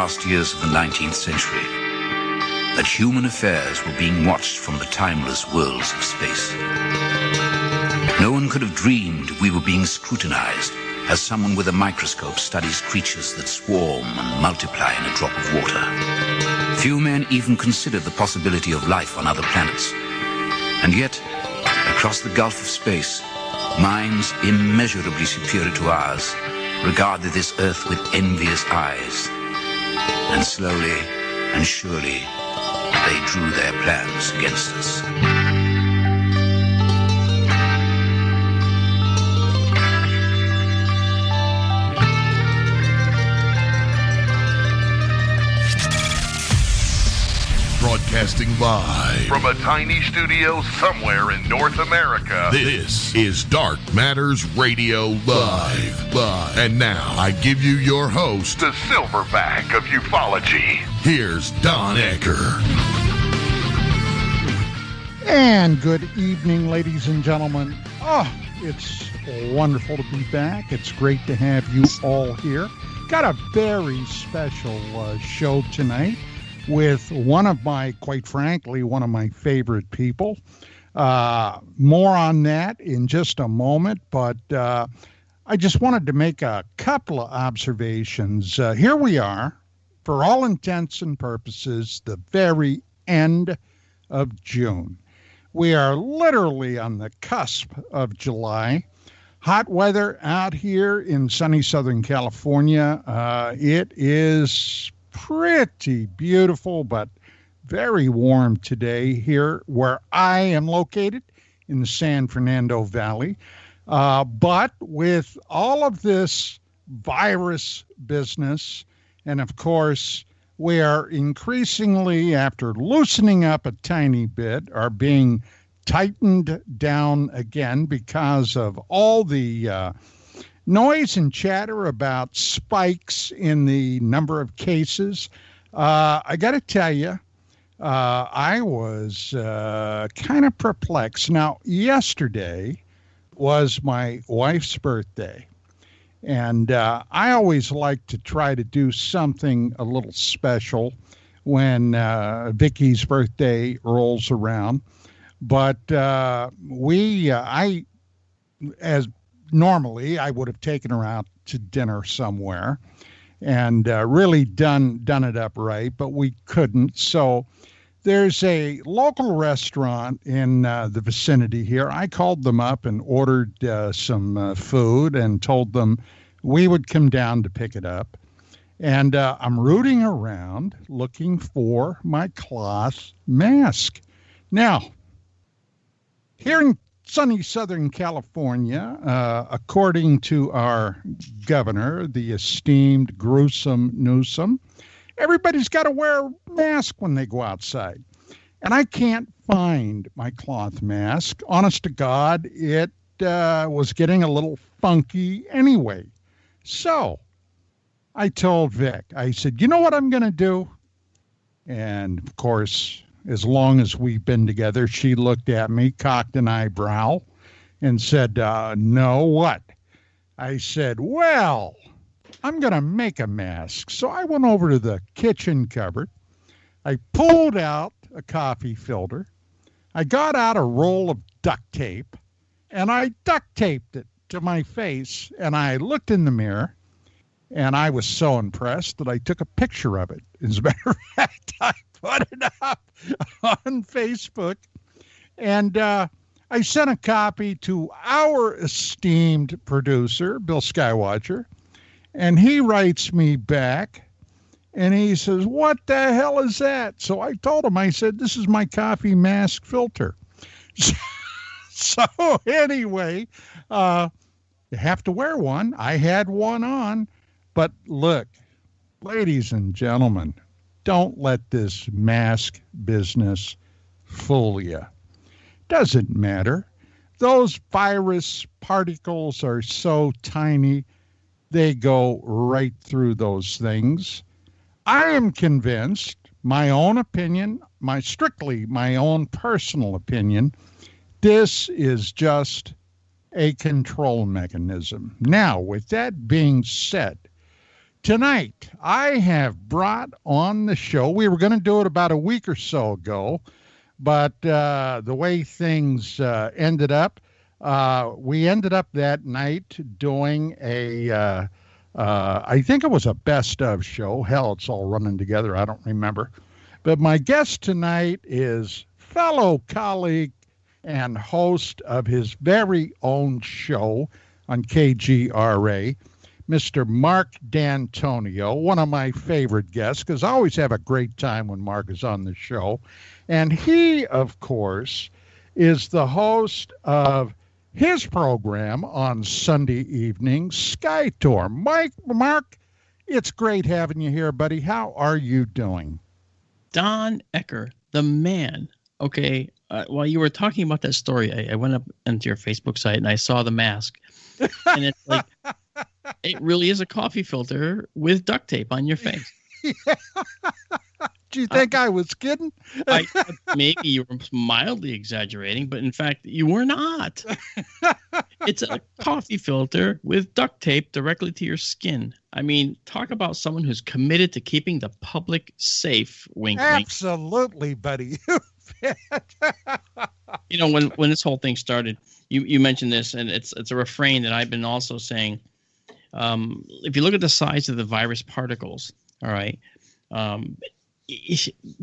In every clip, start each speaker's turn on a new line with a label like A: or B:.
A: last years of the 19th century, that human affairs were being watched from the timeless worlds of space. No one could have dreamed we were being scrutinized as someone with a microscope studies creatures that swarm and multiply in a drop of water. Few men even considered the possibility of life on other planets. And yet, across the gulf of space, minds immeasurably superior to ours regarded this Earth with envious eyes. And slowly and surely, they drew their plans against us.
B: Broadcasting live
C: from a tiny studio somewhere in North America.
B: This is Dark Matters Radio Live. And now I give you your host,
C: the silverback of ufology.
B: Here's Don Ecker.
D: And good evening, ladies and gentlemen. Oh, it's wonderful to be back. It's great to have you all here. Got a very special show tonight with one of my favorite people. More on that in just a moment, but I just wanted to make a couple of observations. Here we are, for all intents and purposes, the very end of June. We are literally on the cusp of July. Hot weather out here in sunny Southern California. It is pretty beautiful, but very warm today here where I am located in the San Fernando Valley. But with all of this virus business, and of course, we are increasingly, after loosening up a tiny bit, are being tightened down again because of all the noise and chatter about spikes in the number of cases. I got to tell you, I was kind of perplexed. Now, yesterday was my wife's birthday, and I always like to try to do something a little special when Vicky's birthday rolls around. But normally, I would have taken her out to dinner somewhere and really done it up right, but we couldn't. So there's a local restaurant in the vicinity here. I called them up and ordered some food and told them we would come down to pick it up. And I'm rooting around looking for my cloth mask. Now, here in sunny Southern California, according to our governor, the esteemed Gruesome Newsom, everybody's got to wear a mask when they go outside. And I can't find my cloth mask. Honest to God, it was getting a little funky anyway. So I told Vic, I said, you know what I'm going to do? And of course, as long as we've been together, she looked at me, cocked an eyebrow, and said, no, what? I said, well, I'm going to make a mask. So I went over to the kitchen cupboard. I pulled out a coffee filter. I got out a roll of duct tape, and I duct taped it to my face, and I looked in the mirror, and I was so impressed that I took a picture of it. As a matter of fact, I put it up on Facebook, and I sent a copy to our esteemed producer, Bill Skywatcher, and he writes me back, and he says, what the hell is that? So I told him, I said, this is my coffee mask filter. So anyway, you have to wear one. I had one on, but look, ladies and gentlemen, don't let this mask business fool you. Doesn't matter. Those virus particles are so tiny, they go right through those things. I am convinced, my own opinion, strictly my own personal opinion, this is just a control mechanism. Now, with that being said, Tonight, I have brought on the show. We were going to do it about a week or so ago, but the way things ended up, we ended up that night doing I think it was a best of show. Hell, it's all running together. I don't remember. But my guest tonight is fellow colleague and host of his very own show on KGRA, Mr. Marc Dantonio, one of my favorite guests, because I always have a great time when Marc is on the show. And he, of course, is the host of his program on Sunday evening, Sky Tour. Marc, it's great having you here, buddy. How are you doing?
E: Don Ecker, the man. Okay, while you were talking about that story, I went up into your Facebook site and I saw the mask. And it's like, it really is a coffee filter with duct tape on your face.
D: Yeah. Do you think I was kidding?
E: Maybe you were mildly exaggerating, but in fact, you were not. It's a coffee filter with duct tape directly to your skin. I mean, talk about someone who's committed to keeping the public safe. Wink,
D: Absolutely, buddy.
E: You know, when this whole thing started, you mentioned this, and it's a refrain that I've been also saying. If you look at the size of the virus particles, all right,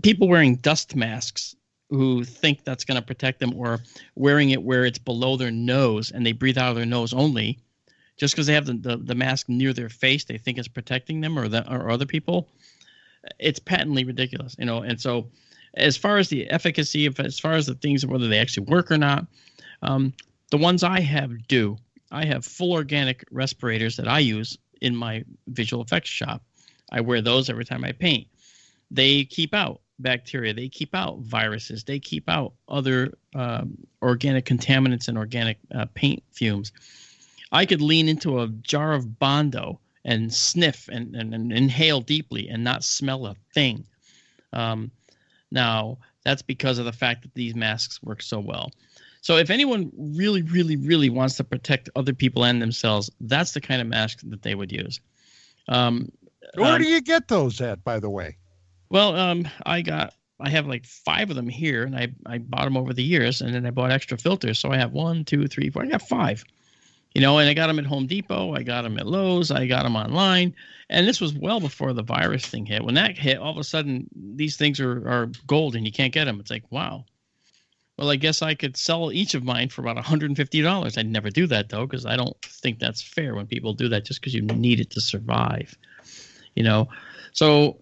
E: people wearing dust masks who think that's going to protect them, or wearing it where it's below their nose and they breathe out of their nose only, just because they have the mask near their face, they think it's protecting them or other people. It's patently ridiculous, you know. And so, as far as the efficacy of, as far as the things, whether they actually work or not, the ones I have do. I have full organic respirators that I use in my visual effects shop. I wear those every time I paint. They keep out bacteria. They keep out viruses. They keep out other organic contaminants and organic paint fumes. I could lean into a jar of Bondo and sniff and inhale deeply and not smell a thing. Now, that's because of the fact that these masks work so well. So if anyone really, really, really wants to protect other people and themselves, that's the kind of mask that they would use.
D: Where do you get those at, by the way?
E: Well, I have like 5 of them here, and I bought them over the years, and then I bought extra filters. So I have 1, 2, 3, 4. I got 5. You know, and I got them at Home Depot. I got them at Lowe's. I got them online. And this was well before the virus thing hit. When that hit, all of a sudden, these things are gold, and you can't get them. It's like, wow. Well, I guess I could sell each of mine for about $150. I'd never do that, though, because I don't think that's fair when people do that just because you need it to survive, you know. So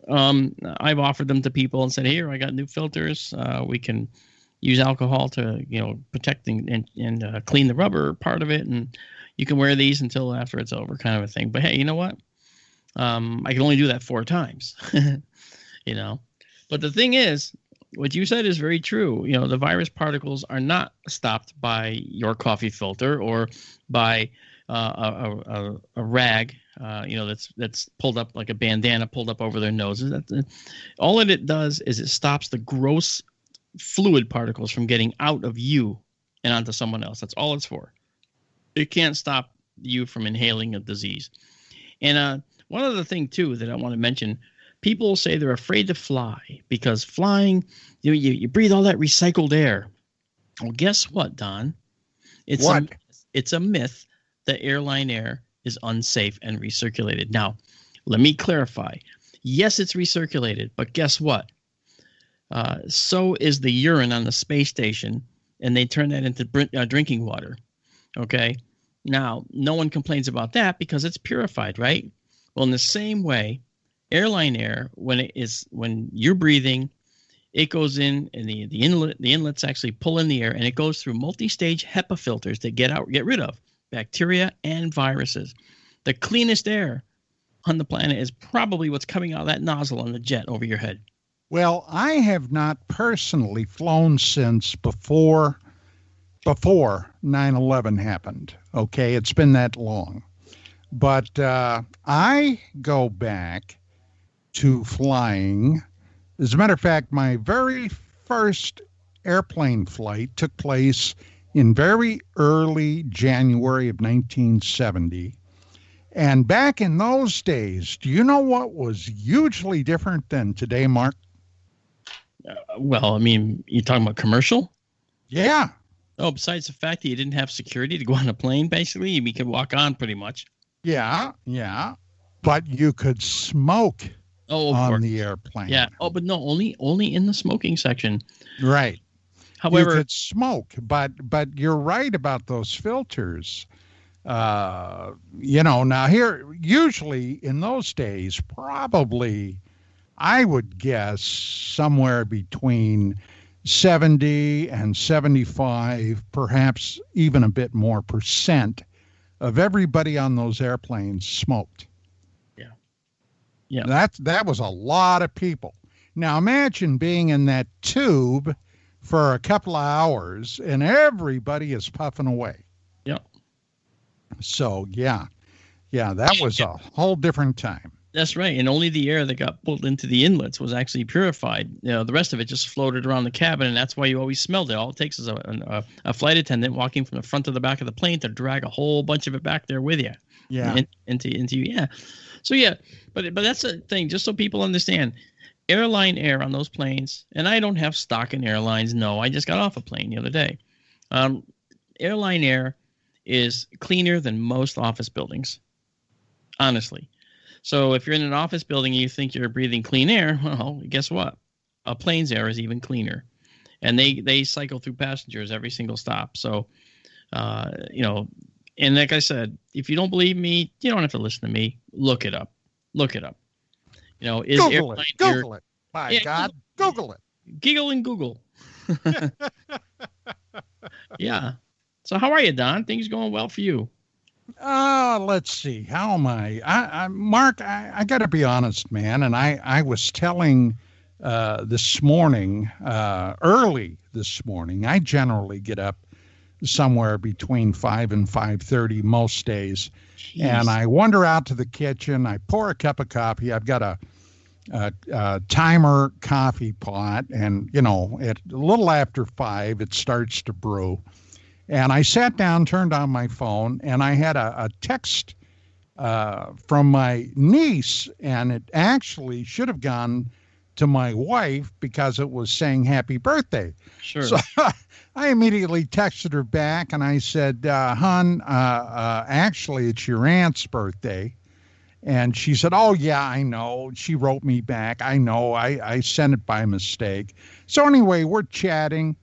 E: I've offered them to people and said, here, I got new filters. We can use alcohol to, you know, protect and clean the rubber part of it. And you can wear these until after it's over, kind of a thing. But, hey, you know what? I can only do that 4 times, you know. But the thing is, what you said is very true. You know, the virus particles are not stopped by your coffee filter or by a rag, you know, that's pulled up like a bandana pulled up over their noses. All that it does is it stops the gross fluid particles from getting out of you and onto someone else. That's all it's for. It can't stop you from inhaling a disease. And one other thing, too, that I want to mention, people say they're afraid to fly because flying, you breathe all that recycled air. Well, guess what, Don? It's a myth that airline air is unsafe and recirculated. Now, let me clarify. Yes, it's recirculated, but guess what? So is the urine on the space station, and they turn that into drinking water. Okay? Now, no one complains about that because it's purified, right? Well, in the same way, airline air, when you're breathing, it goes in, and the inlets actually pull in the air, and it goes through multi-stage HEPA filters that get rid of bacteria and viruses. The cleanest air on the planet is probably what's coming out of that nozzle on the jet over your head.
D: Well, I have not personally flown since before 9/11 happened. Okay, it's been that long. But I go back to flying. As a matter of fact, my very first airplane flight took place in very early January of 1970. And back in those days, do you know what was hugely different than today, Mark?
E: Well, I mean, you're talking about commercial?
D: Yeah.
E: Oh, besides the fact that you didn't have security to go on a plane, basically, you could walk on pretty much.
D: Yeah. Yeah. But you could smoke on the airplane.
E: Yeah. Oh, but no, only in the smoking section.
D: Right.
E: However,
D: you could smoke, but you're right about those filters. Now here, usually in those days, probably I would guess somewhere between 70 and 75, perhaps even a bit more percent of everybody on those airplanes smoked.
E: Yeah. Yeah.
D: That was a lot of people. Now imagine being in that tube for a couple of hours and everybody is puffing away.
E: Yeah.
D: So, yeah, that was a whole different time.
E: That's right. And only the air that got pulled into the inlets was actually purified. The rest of it just floated around the cabin, and that's why you always smelled it. All it takes is a flight attendant walking from the front to the back of the plane to drag a whole bunch of it back there with you.
D: Yeah.
E: Into yeah. So, yeah, but that's the thing, just so people understand. Airline air on those planes, and I don't have stock in airlines. No, I just got off a plane the other day. Airline air is cleaner than most office buildings, honestly. So if you're in an office building and you think you're breathing clean air, well, guess what? A plane's air is even cleaner, and they cycle through passengers every single stop. So, and like I said, if you don't believe me, you don't have to listen to me. Look it up. Is
D: Google it. Google it. By God, Google it.
E: Giggle and Google. Yeah. So how are you, Don? Things going well for you?
D: Let's see. How am I? Mark, I got to be honest, man. And I was telling this morning, early this morning, I generally get up somewhere between 5 and 5:30 most days. Jeez. And I wander out to the kitchen. I pour a cup of coffee. I've got a timer coffee pot, and at a little after 5 it starts to brew, and I sat down, turned on my phone, and I had a text from my niece, and it actually should have gone to my wife because it was saying happy birthday.
E: Sure.
D: So I immediately texted her back and I said, hon, actually it's your aunt's birthday. And she said, oh, yeah, I know. She wrote me back. I know. I sent it by mistake. So anyway, we're chatting.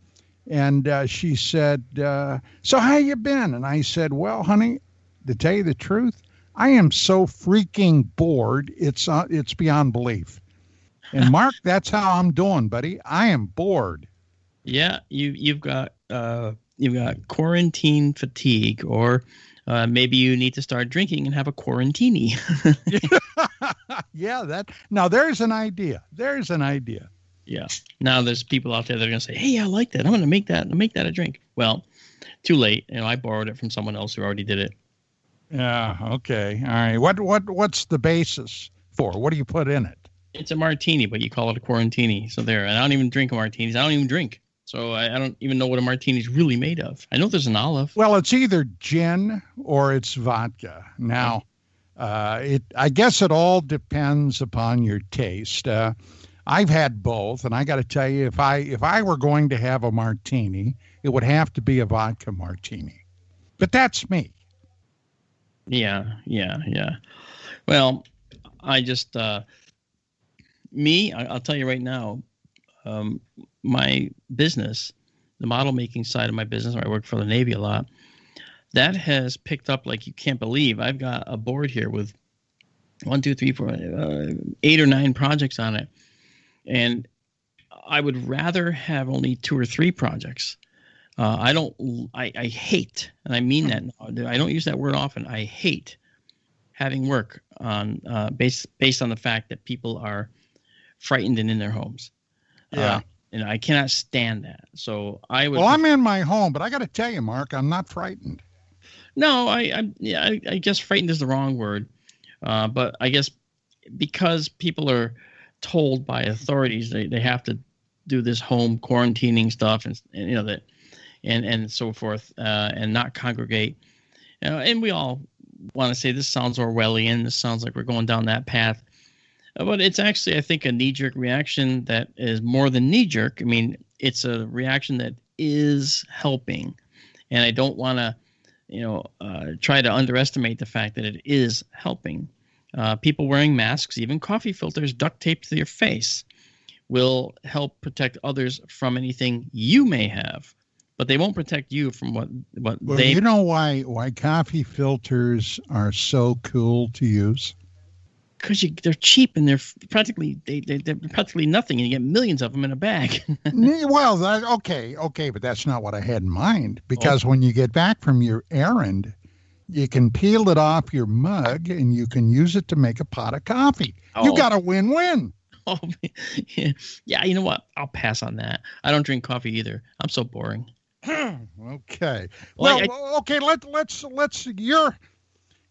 D: And she said, so how you been? And I said, well, honey, to tell you the truth, I am so freaking bored. It's beyond belief. And Mark, that's how I'm doing, buddy. I am bored.
E: Yeah, you've got quarantine fatigue, or maybe you need to start drinking and have a quarantini.
D: Yeah, now there's an idea.
E: Yeah. Now there's people out there that are going to say, hey, I like that. I'm going to make that a drink. Well, too late. I borrowed it from someone else who already did it.
D: Yeah. Okay. All right. What's the basis for? What do you put in it?
E: It's a martini, but you call it a quarantini. So there. And I don't even drink martinis. I don't even drink. So I don't even know what a martini is really made of. I know there's an olive.
D: Well, it's either gin or it's vodka. Now, I guess it all depends upon your taste. I've had both, and I got to tell you, if I were going to have a martini, it would have to be a vodka martini. But that's me.
E: Yeah. Well, I just I'll tell you right now, my business, the model making side of my business, where I work for the Navy a lot, that has picked up like you can't believe. I've got a board here with 1, 2, 3, 4, 8 or 9 projects on it. And I would rather have only 2 or 3 projects. I hate, and I mean that now, I don't use that word often. I hate having work on based on the fact that people are frightened and in their homes.
D: Yeah.
E: And I cannot stand that. So I would.
D: Well, I'm in my home, but I got to tell you, Mark, I'm not frightened.
E: No, I guess frightened is the wrong word. But I guess because people are told by authorities they have to do this home quarantining stuff and that and so forth, and not congregate. And we all want to say this sounds Orwellian. This sounds like we're going down that path. But it's actually, I think, a knee-jerk reaction that is more than knee-jerk. I mean, it's a reaction that is helping. And I don't want to, try to underestimate the fact that it is helping. People wearing masks, even coffee filters, duct taped to their face, will help protect others from anything you may have. But they won't protect you from what they...
D: You know why coffee filters are so cool to use?
E: Because they're cheap and they're practically nothing, and you get millions of them in a bag.
D: Well, okay, but that's not what I had in mind. Because when you get back from your errand, you can peel it off your mug and you can use it to make a pot of coffee. You got a win-win.
E: Oh, yeah. You know what? I'll pass on that. I don't drink coffee either. I'm so boring.
D: Okay. Let's.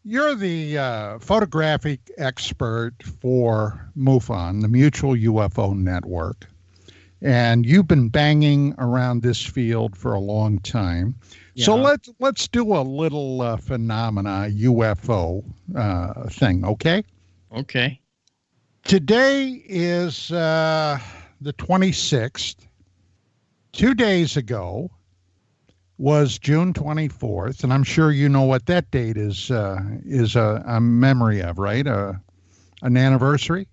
D: You're the photographic expert for MUFON, the Mutual UFO Network, and you've been banging around this field for a long time. Yeah. So let's do a little phenomena UFO thing, okay?
E: Okay.
D: Today is the 26th. 2 days ago was June 24th, and I'm sure you know what that date is a memory of, right? An anniversary?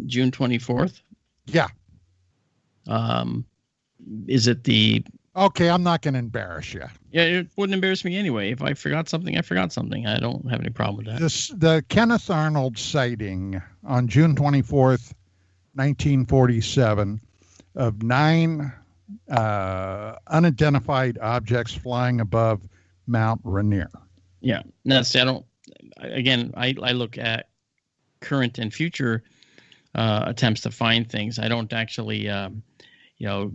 E: June 24th?
D: Yeah.
E: Is it the...
D: Okay, I'm not going to embarrass you.
E: Yeah, it wouldn't embarrass me anyway. If I forgot something, I forgot something. I don't have any problem with that.
D: The Kenneth Arnold sighting on June 24th, 1947, of 9 unidentified objects flying above Mount Rainier.
E: Yeah, I look at current and future attempts to find things. I don't actually,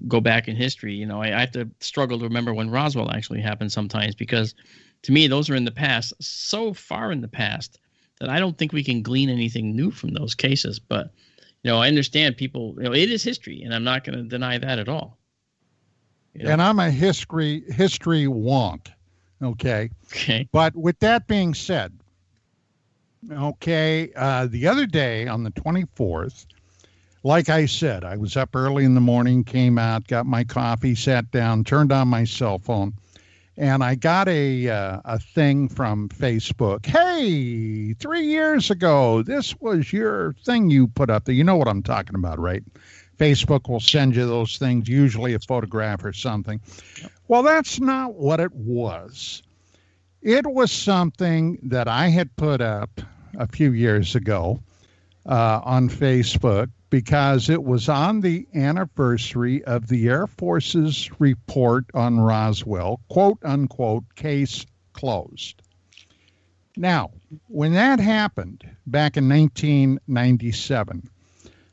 E: go back in history. I have to struggle to remember when Roswell actually happened sometimes, because to me, those are in the past, so far in the past that I don't think we can glean anything new from those cases. But, I understand people, it is history, and I'm not going to deny that at all.
D: And I'm a history wonk. Okay. But with that being said, the other day on the 24th, like I said, I was up early in the morning, came out, got my coffee, sat down, turned on my cell phone, and I got a thing from Facebook. Hey, 3 years ago, this was your thing you put up there. You know what I'm talking about, right? Facebook will send you those things, usually a photograph or something. Well, that's not what it was. It was something that I had put up a few years ago on Facebook, because it was on the anniversary of the Air Force's report on Roswell, quote unquote, case closed. Now, when that happened back in 1997,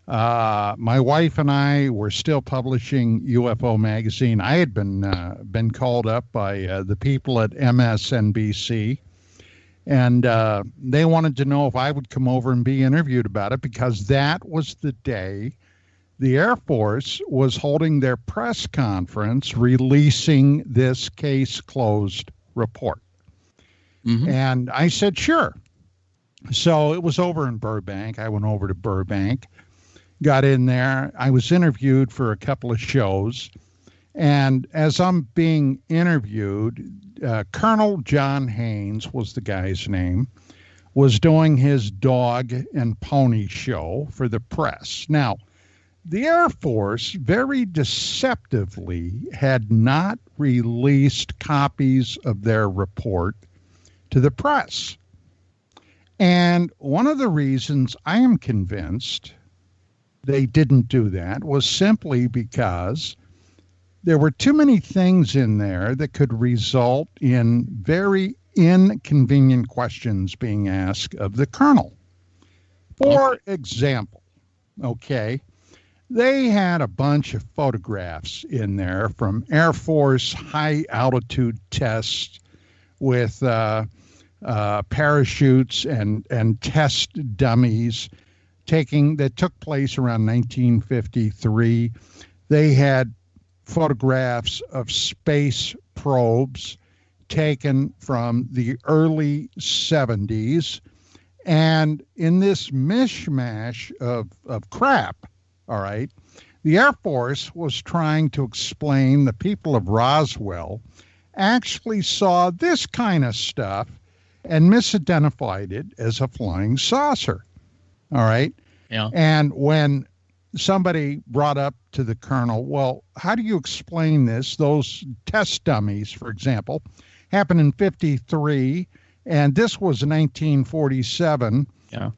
D: my wife and I were still publishing UFO magazine. I had been called up by the people at MSNBC, and they wanted to know if I would come over and be interviewed about it, because that was the day the Air Force was holding their press conference releasing this case closed report. Mm-hmm. And I said, sure. So it was over in Burbank. I went over to Burbank, got in there. I was interviewed for a couple of shows. And as I'm being interviewed, Colonel John Haynes was the guy's name, was doing his dog and pony show for the press. Now, the Air Force very deceptively had not released copies of their report to the press. And one of the reasons I am convinced they didn't do that was simply because there were too many things in there that could result in very inconvenient questions being asked of the colonel. For example, they had a bunch of photographs in there from Air Force high altitude tests with parachutes and test dummies that took place around 1953. They had photographs of space probes taken from the early 70s. And in this mishmash of crap, all right, the Air Force was trying to explain the people of Roswell actually saw this kind of stuff and misidentified it as a flying saucer. All right.
E: Yeah.
D: And when somebody brought up to the colonel, well, how do you explain this? Those test dummies, for example, happened in 53, and this was 1947.
E: Yeah.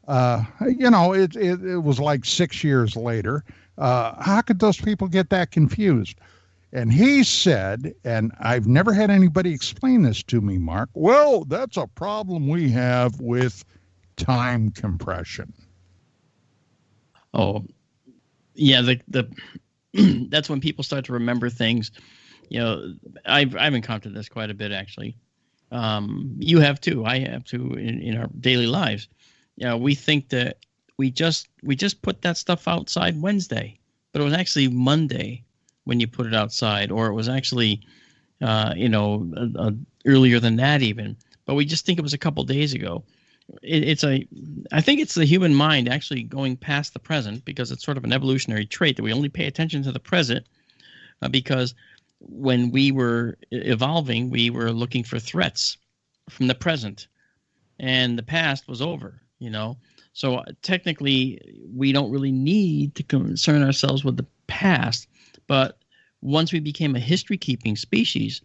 D: It was like 6 years later. How could those people get that confused? And he said, and I've never had anybody explain this to me, Mark, well, that's a problem we have with time compression.
E: Oh, yeah. The that's when people start to remember things. You know, I've encountered this quite a bit, actually. You have too. I have too in our daily lives. You know, we think that we just put that stuff outside Wednesday, but it was actually Monday when you put it outside, or it was actually, earlier than that even. But we just think it was a couple days ago. I think it's the human mind actually going past the present, because it's sort of an evolutionary trait that we only pay attention to the present, because when we were evolving, we were looking for threats from the present, and the past was over, you know. So technically, we don't really need to concern ourselves with the past. But once we became a history-keeping species,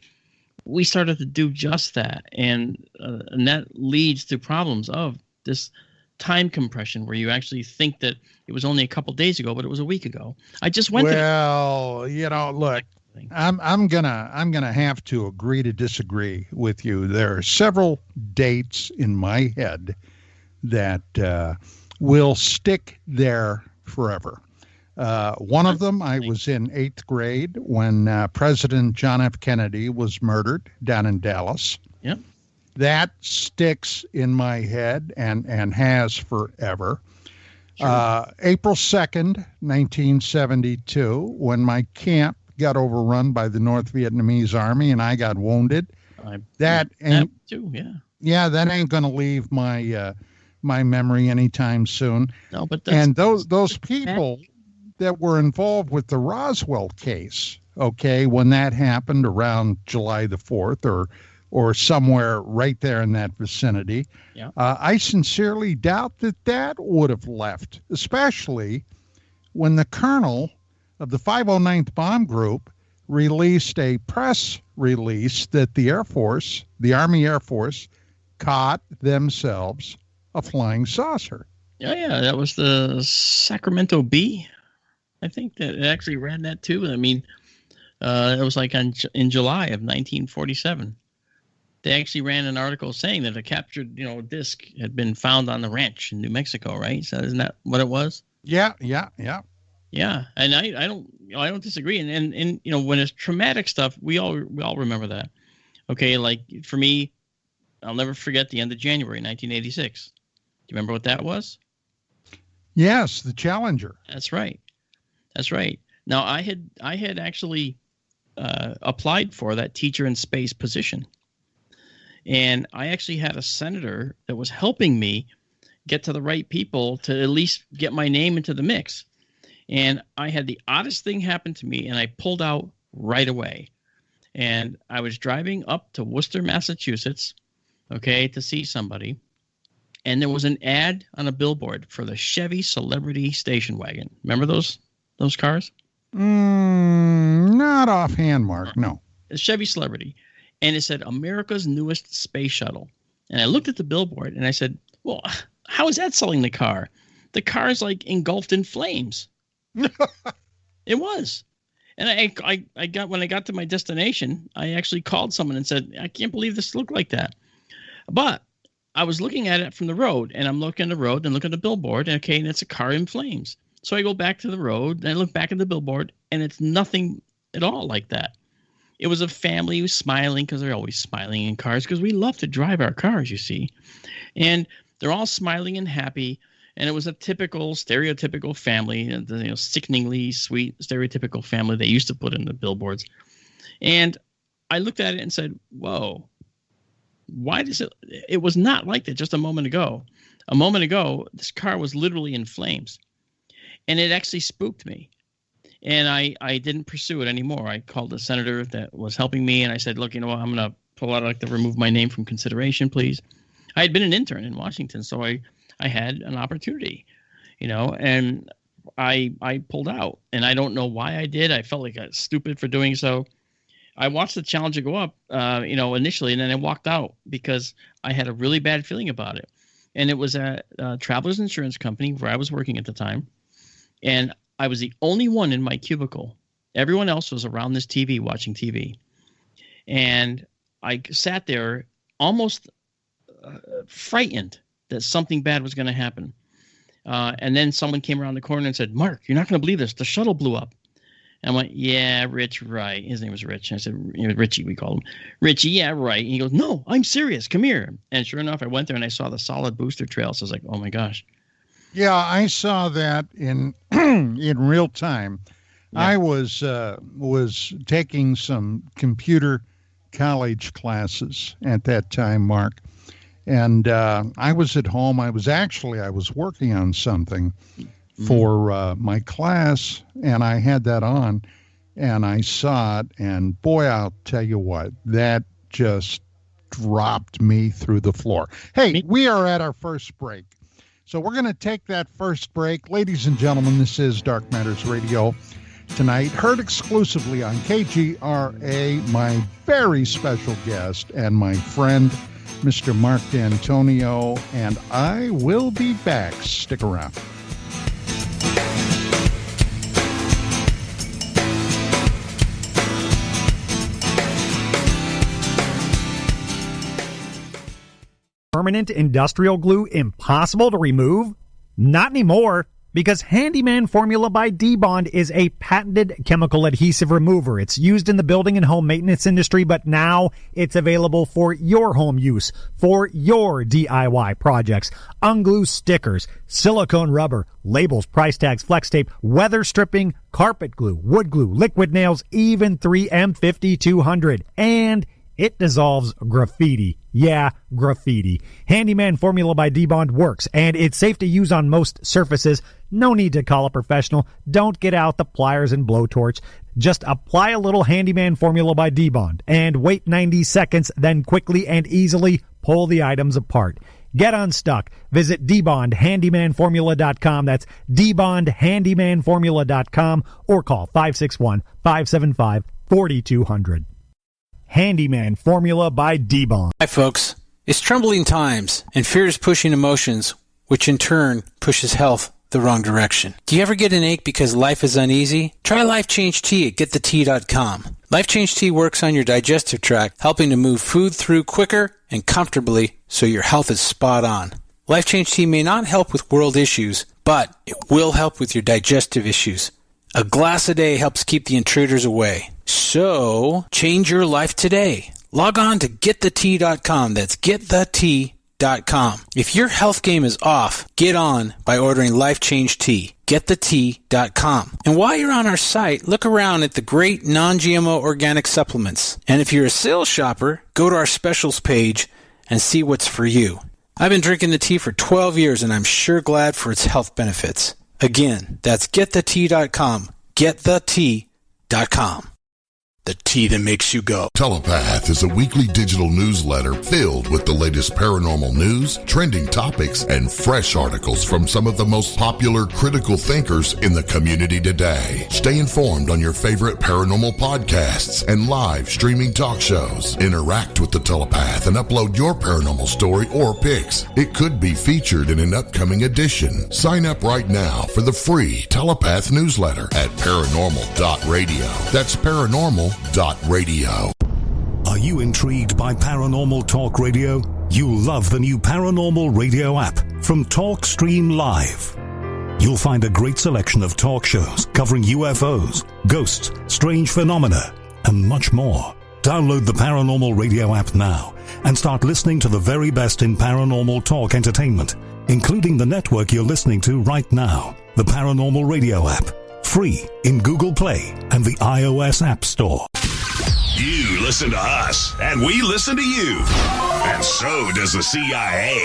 E: we started to do just that, and that leads to problems of this time compression, where you actually think that it was only a couple days ago, but it was a week ago. I just went.
D: Look, I'm gonna have to agree to disagree with you. There are several dates in my head that will stick there forever. One of them, I was in 8th grade when President John F. Kennedy was murdered down in Dallas.
E: Yep.
D: That sticks in my head and has forever. Sure. April 2nd, 1972, when my camp got overrun by the North Vietnamese army and I got wounded. That ain't
E: too, yeah.
D: Yeah, that ain't going to leave my my memory anytime soon.
E: No, but
D: those people that were involved with the Roswell case, okay, when that happened around July the 4th or somewhere right there in that vicinity,
E: yeah.
D: I sincerely doubt that would have left, especially when the colonel of the 509th Bomb Group released a press release that the Air Force, the Army Air Force, caught themselves a flying saucer.
E: Yeah, that was the Sacramento Bee. I think that it actually ran that too. I mean, it was like in July of 1947. They actually ran an article saying that a captured, disc had been found on the ranch in New Mexico, right? So isn't that what it was?
D: Yeah.
E: Yeah, and I don't disagree. And when it's traumatic stuff, we all remember that. Okay, like for me, I'll never forget the end of January 1986. Do you remember what that was?
D: Yes, the Challenger.
E: That's right. Now, I had actually applied for that teacher in space position. And I actually had a senator that was helping me get to the right people to at least get my name into the mix. And I had the oddest thing happen to me, and I pulled out right away. And I was driving up to Worcester, Massachusetts, to see somebody. And there was an ad on a billboard for the Chevy Celebrity station wagon. Remember those cars?
D: Not offhand, Mark. No.
E: A Chevy Celebrity. And it said, America's newest space shuttle. And I looked at the billboard and I said, well, how is that selling the car? The car is like engulfed in flames. It was. And I got, when I got to my destination, I actually called someone and said, I can't believe this looked like that. But I was looking at it from the road, and I'm looking at the road and looking at the billboard, and it's a car in flames. So I go back to the road, and I look back at the billboard, and it's nothing at all like that. It was a family who was smiling, because they're always smiling in cars, because we love to drive our cars, you see. And they're all smiling and happy, and it was a typical, stereotypical family, sickeningly sweet, stereotypical family they used to put in the billboards. And I looked at it and said, whoa, why does it was not like that just a moment ago. A moment ago, this car was literally in flames, and it actually spooked me. And I didn't pursue it anymore. I called the senator that was helping me, and I said, look, you know what, I'm going to pull out, I'd like to remove my name from consideration, please. I had been an intern in Washington, so I had an opportunity, you know, and I pulled out. And I don't know why I did. I felt like I was stupid for doing so. I watched the Challenger go up, you know, initially, and then I walked out because I had a really bad feeling about it. And it was a Travelers Insurance Company where I was working at the time. And I was the only one in my cubicle. Everyone else was around this TV watching TV. And I sat there almost frightened that something bad was going to happen. And then someone came around the corner and said, Mark, you're not going to believe this. The shuttle blew up. And I went, yeah, Rich, right. His name was Rich. I said, Richie, we called him. Richie, yeah, right. And he goes, no, I'm serious. Come here. And sure enough, I went there and I saw the solid booster trail. So I was like, oh, my gosh.
D: Yeah, I saw that in in real time. Yeah. I was taking some computer college classes at that time, Mark, and I was at home. I was working on something for my class, and I had that on, and I saw it, and boy, I'll tell you what, that just dropped me through the floor. Hey, we are at our first break. So we're going to take that first break. Ladies and gentlemen, this is Dark Matters Radio tonight, heard exclusively on KGRA. My very special guest and my friend, Mr. Marc Dantonio, and I will be back. Stick around.
F: Permanent industrial glue impossible to remove? Not anymore, because Handyman Formula by D-Bond is a patented chemical adhesive remover. It's used in the building and home maintenance industry, but now it's available for your home use, for your DIY projects. Unglue stickers, silicone rubber, labels, price tags, flex tape, weather stripping, carpet glue, wood glue, liquid nails, even 3M 5200. And it dissolves graffiti. Yeah, graffiti. Handyman Formula by D-Bond works, and it's safe to use on most surfaces. No need to call a professional. Don't get out the pliers and blowtorch. Just apply a little Handyman Formula by D-Bond and wait 90 seconds, then quickly and easily pull the items apart. Get unstuck. Visit dbondhandymanformula.com. That's dbondhandymanformula.com or call 561-575-4200. Handyman Formula by D-Bond.
G: Hi, folks. It's troubling times, and fear is pushing emotions, which in turn pushes health the wrong direction. Do you ever get an ache because life is uneasy? Try Life Change Tea at getthetea.com. Life Change Tea works on your digestive tract, helping to move food through quicker and comfortably so your health is spot on. Life Change Tea may not help with world issues, but it will help with your digestive issues. A glass a day helps keep the intruders away. So, change your life today. Log on to getthetea.com. That's getthetea.com. If your health game is off, get on by ordering Life Change Tea. Getthetea.com. And while you're on our site, look around at the great non-GMO organic supplements. And if you're a sales shopper, go to our specials page and see what's for you. I've been drinking the tea for 12 years, and I'm sure glad for its health benefits. Again, that's getthetea.com. Getthetea.com. The tea that makes you go.
B: Telepath is a weekly digital newsletter filled with the latest paranormal news, trending topics, and fresh articles from some of the most popular critical thinkers in the community today. Stay informed on your favorite paranormal podcasts and live streaming talk shows. Interact with the Telepath and upload your paranormal story or pics. It could be featured in an upcoming edition. Sign up right now for the free Telepath newsletter at paranormal.radio. That's paranormal.radio.
H: Are you intrigued by Paranormal Talk Radio? You'll love the new Paranormal Radio app from TalkStream Live. You'll find a great selection of talk shows covering UFOs, ghosts, strange phenomena, and much more. Download the Paranormal Radio app now and start listening to the very best in paranormal talk entertainment, including the network you're listening to right now, the Paranormal Radio app. Free in Google Play and the iOS App Store.
I: You listen to us, and we listen to you. And so does the CIA.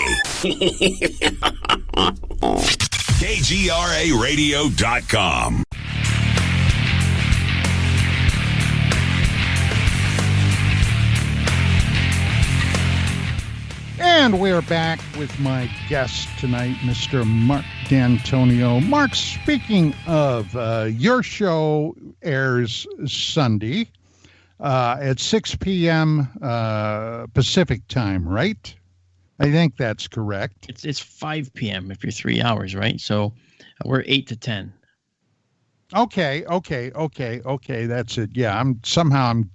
I: KGRAradio.com.
D: And we're back with my guest tonight, Mr. Marc Dantonio. Mark, speaking of, your show airs Sunday at 6 p.m. Pacific time, right? I think that's correct.
E: It's 5 p.m. if you're 3 hours, right? So we're 8 to 10.
D: Okay. That's it. Yeah, I'm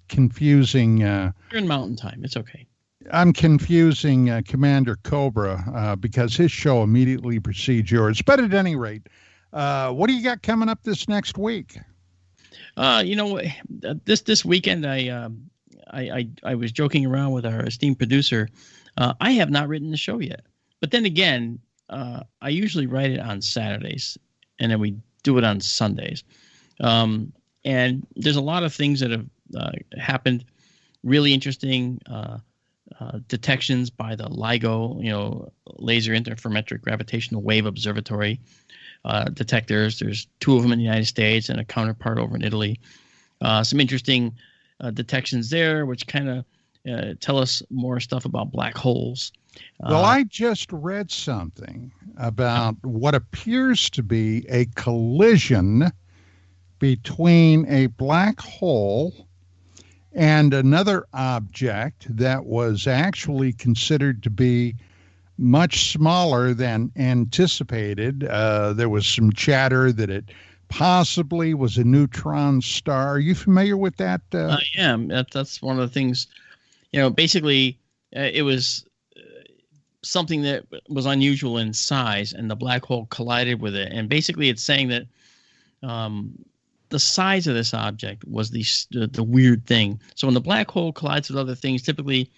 D: confusing.
E: You're in Mountain Time. It's okay.
D: I'm confusing Commander Cobra because his show immediately precedes yours. But at any rate, what do you got coming up this next week?
E: This weekend I was joking around with our esteemed producer. I have not written the show yet, but then again, I usually write it on Saturdays, and then we do it on Sundays. And there's a lot of things that have happened, really interesting. Detections by the LIGO, Laser Interferometric Gravitational Wave Observatory detectors. There's 2 of them in the United States and a counterpart over in Italy. Some interesting detections there, which kind of tell us more stuff about black holes.
D: Well, I just read something about what appears to be a collision between a black hole and another object that was actually considered to be much smaller than anticipated. There was some chatter that it possibly was a neutron star. Are you familiar with that?
E: I am. That's one of the things. Basically, it was something that was unusual in size, and the black hole collided with it. And basically, it's saying that the size of this object was the weird thing. So when the black hole collides with other things, typically,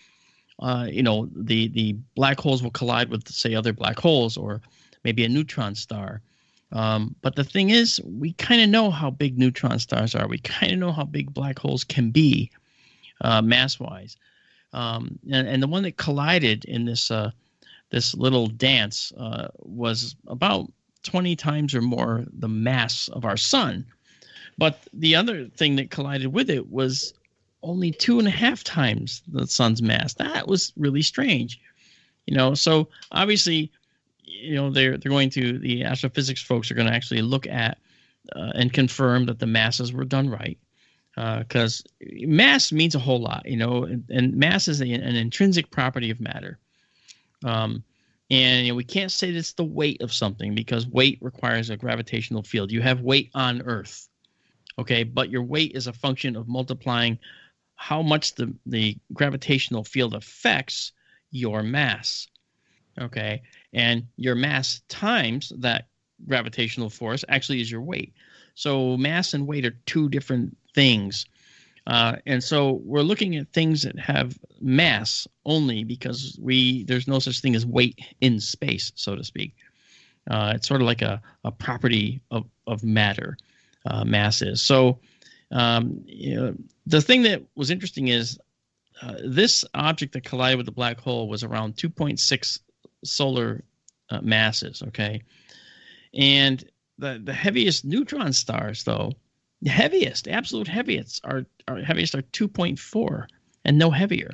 E: the black holes will collide with, say, other black holes or maybe a neutron star. But the thing is, we kind of know how big neutron stars are. We kind of know how big black holes can be mass-wise. And the one that collided in this little dance was about 20 times or more the mass of our sun. But the other thing that collided with it was only 2.5 times the sun's mass. That was really strange. So obviously, the astrophysics folks are going to actually look at and confirm that the masses were done right. Because mass means a whole lot, and mass is an intrinsic property of matter. And we can't say it's the weight of something, because weight requires a gravitational field. You have weight on Earth, okay, but your weight is a function of multiplying how much the gravitational field affects your mass, okay, and your mass times that gravitational force actually is your weight. So mass and weight are 2 different things. And so we're looking at things that have mass only because there's no such thing as weight in space, so to speak. It's sort of like a property of matter, mass is. So the thing that was interesting is this object that collided with the black hole was around 2.6 solar masses, okay? And the heaviest neutron stars, though, the heaviest, absolute heaviest, are 2.4 and no heavier.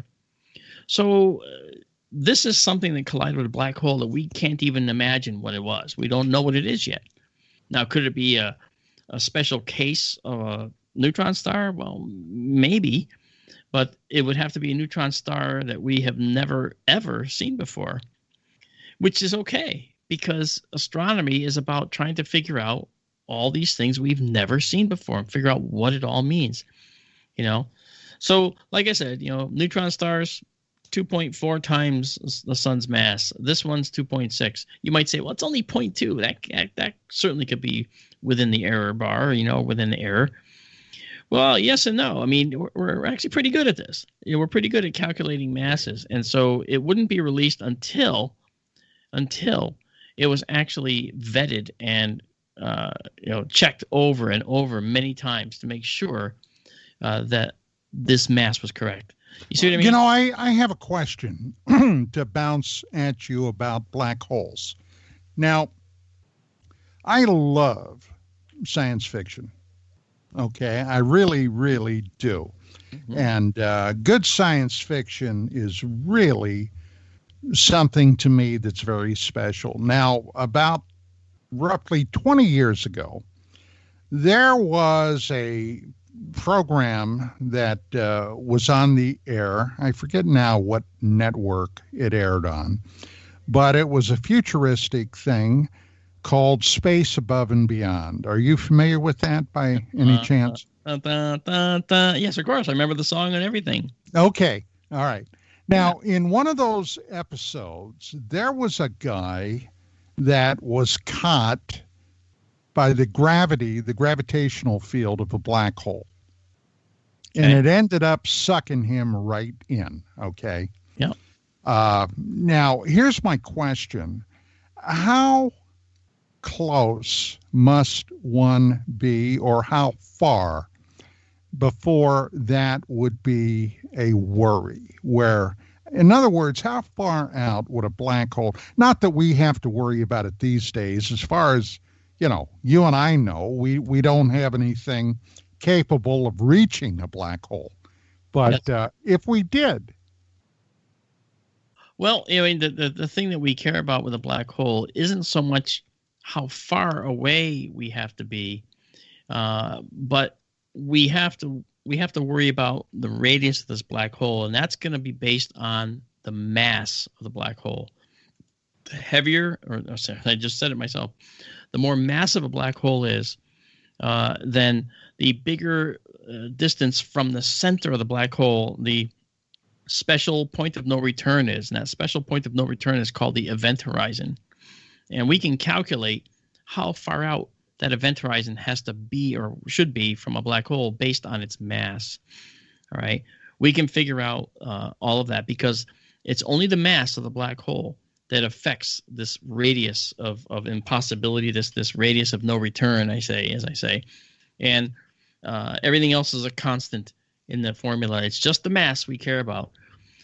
E: So this is something that collided with a black hole that we can't even imagine what it was. We don't know what it is yet. Now, could it be a special case of a neutron star? Well, maybe, but it would have to be a neutron star that we have never, ever seen before, which is okay, because astronomy is about trying to figure out all these things we've never seen before and figure out what it all means, So, like I said, neutron stars, 2.4 times the sun's mass. This one's 2.6. You might say, well, it's only 0.2. That certainly could be within the error bar, within the error. Well, yes and no. I mean, we're actually pretty good at this. We're pretty good at calculating masses. And so it wouldn't be released until it was actually vetted and checked over and over many times to make sure that this mass was correct. You see what I mean?
D: You know, I have a question to bounce at you about black holes. Now, I love science fiction. Okay, I really, really do. Mm-hmm. And good science fiction is really something to me that's very special. Now, about roughly 20 years ago, there was a program that was on the air. I forget now what network it aired on, but it was a futuristic thing called Space Above and Beyond. Are you familiar with that by any chance?
E: Yes, of course. I remember the song and everything.
D: Okay. All right. Now, in one of those episodes, there was a guy that was caught by the gravitational field of a black hole. And it ended up sucking him right in. Okay.
E: Yeah.
D: Now, here's my question. How close must one be, or how far before that would be a worry? Where, in other words, how far out would a black hole, not that we have to worry about it these days, as far as, you know, you and I know, we don't have anything capable of reaching a black hole. But yes. If we did.
E: Well, I mean, the thing that we care about with a black hole isn't so much how far away we have to be, but we have to worry about the radius of this black hole, and that's going to be based on the mass of the black hole. The heavier, sorry, I just said it myself, the more massive a black hole is, then the bigger distance from the center of the black hole, the special point of no return is. And that special point of no return is called the event horizon. And we can calculate how far out that event horizon has to be or should be from a black hole based on its mass. All right. We can figure out all of that because it's only the mass of the black hole that affects this radius of impossibility, this radius of no return, as I say. And everything else is a constant in the formula. It's just the mass we care about.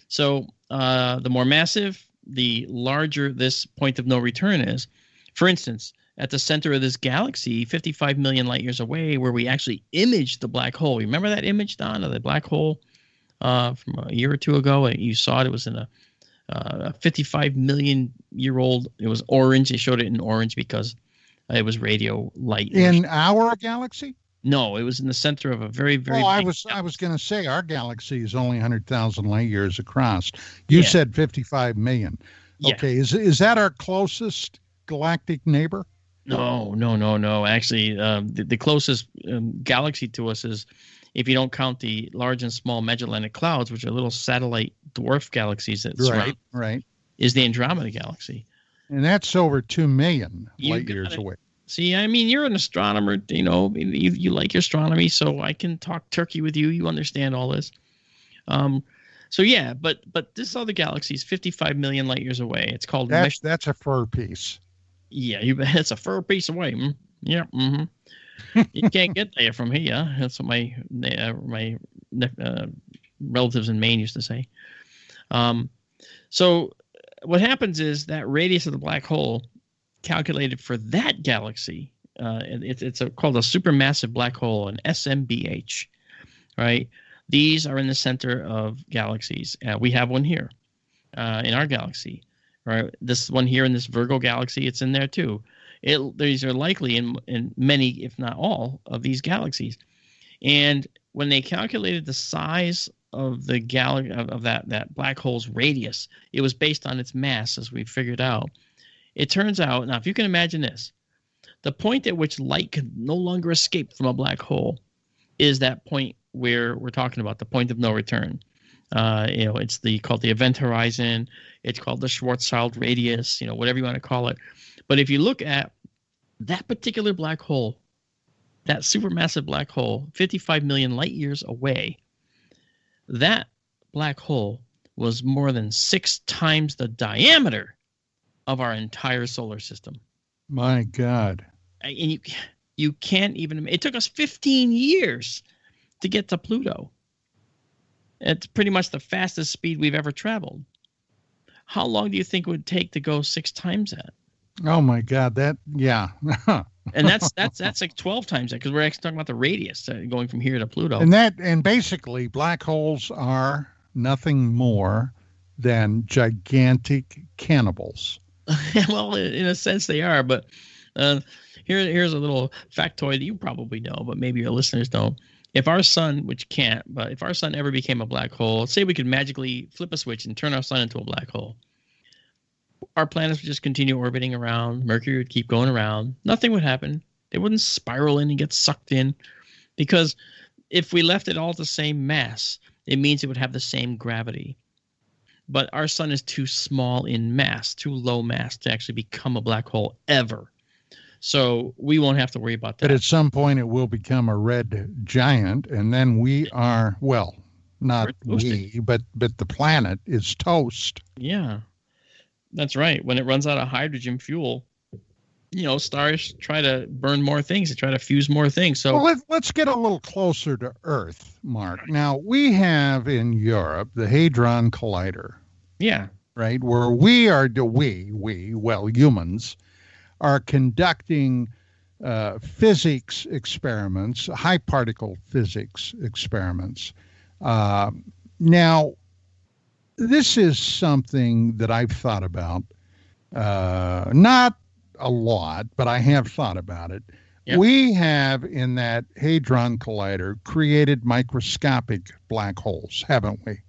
E: So the more massive, the larger this point of no return is. For instance, at the center of this galaxy, 55 million light years away, where we actually imaged the black hole. Remember that image, Don, of the black hole from a year or two ago? You saw it. It was in a 55 million year old. It was orange. They showed it in orange because it was radio light.
D: In our galaxy?
E: No, it was in the center of a very, very.
D: Oh, I was going to say our galaxy is only 100,000 light years across. You said 55 million.
E: Yeah.
D: Okay, is that our closest galactic neighbor?
E: No. Actually, the closest galaxy to us is, if you don't count the large and small Magellanic Clouds, which are little satellite dwarf galaxies that surround,
D: right,
E: is the Andromeda Galaxy.
D: And that's over 2 million light years away.
E: See, I mean, you're an astronomer, you know, you like astronomy, so I can talk turkey with you. You understand all this. So yeah, but this other galaxy is 55 million light years away. It's called
D: that's a fur piece.
E: Yeah, it's a fur piece away. Yeah. Mm-hmm. You can't get there from here. That's what my relatives in Maine used to say. So what happens is that radius of the black hole calculated for that galaxy, it's called a supermassive black hole, an SMBH, right? These are in the center of galaxies. We have one here in our galaxy, right? This one here in this Virgo galaxy, it's in there too. These are likely in many, if not all, of these galaxies. And when they calculated the size of the of that black hole's radius, it was based on its mass, as we figured out. It turns out, now if you can imagine this, the point at which light can no longer escape from a black hole is that point where we're talking about, the point of no return. It's called the event horizon. It's called the Schwarzschild radius, whatever you want to call it. But if you look at that particular black hole, that supermassive black hole, 55 million light years away, that black hole was more than 6 times the diameter of our entire solar system.
D: My God.
E: And you can't even, it took us 15 years to get to Pluto. It's pretty much the fastest speed we've ever traveled. How long do you think it would take to go 6 times that?
D: Oh my God, yeah.
E: And that's like 12 times that, because we're actually talking about the radius going from here to Pluto.
D: And basically, black holes are nothing more than gigantic cannibals.
E: Well, in a sense they are, but here's a little factoid that you probably know, but maybe your listeners don't. If our sun, which can't, but if our sun ever became a black hole, say we could magically flip a switch and turn our sun into a black hole, our planets would just continue orbiting around. Mercury would keep going around. Nothing would happen. They wouldn't spiral in and get sucked in, because if we left it all the same mass, it means it would have the same gravity. But our sun is too small in mass, too low mass to actually become a black hole ever. So we won't have to worry about that.
D: But at some point it will become a red giant, and then we are, well, not we, but the planet is toast.
E: Yeah, that's right. When it runs out of hydrogen fuel, stars try to burn more things. They try to fuse more things. So
D: let's get a little closer to Earth, Mark. Now, we have in Europe the Hadron Collider.
E: Yeah.
D: Right? Where we are, humans, are conducting physics experiments, high particle physics experiments. Now, this is something that I've thought about, not a lot, but I have thought about it. Yep. We have, in that Hadron Collider, created microscopic black holes, haven't we?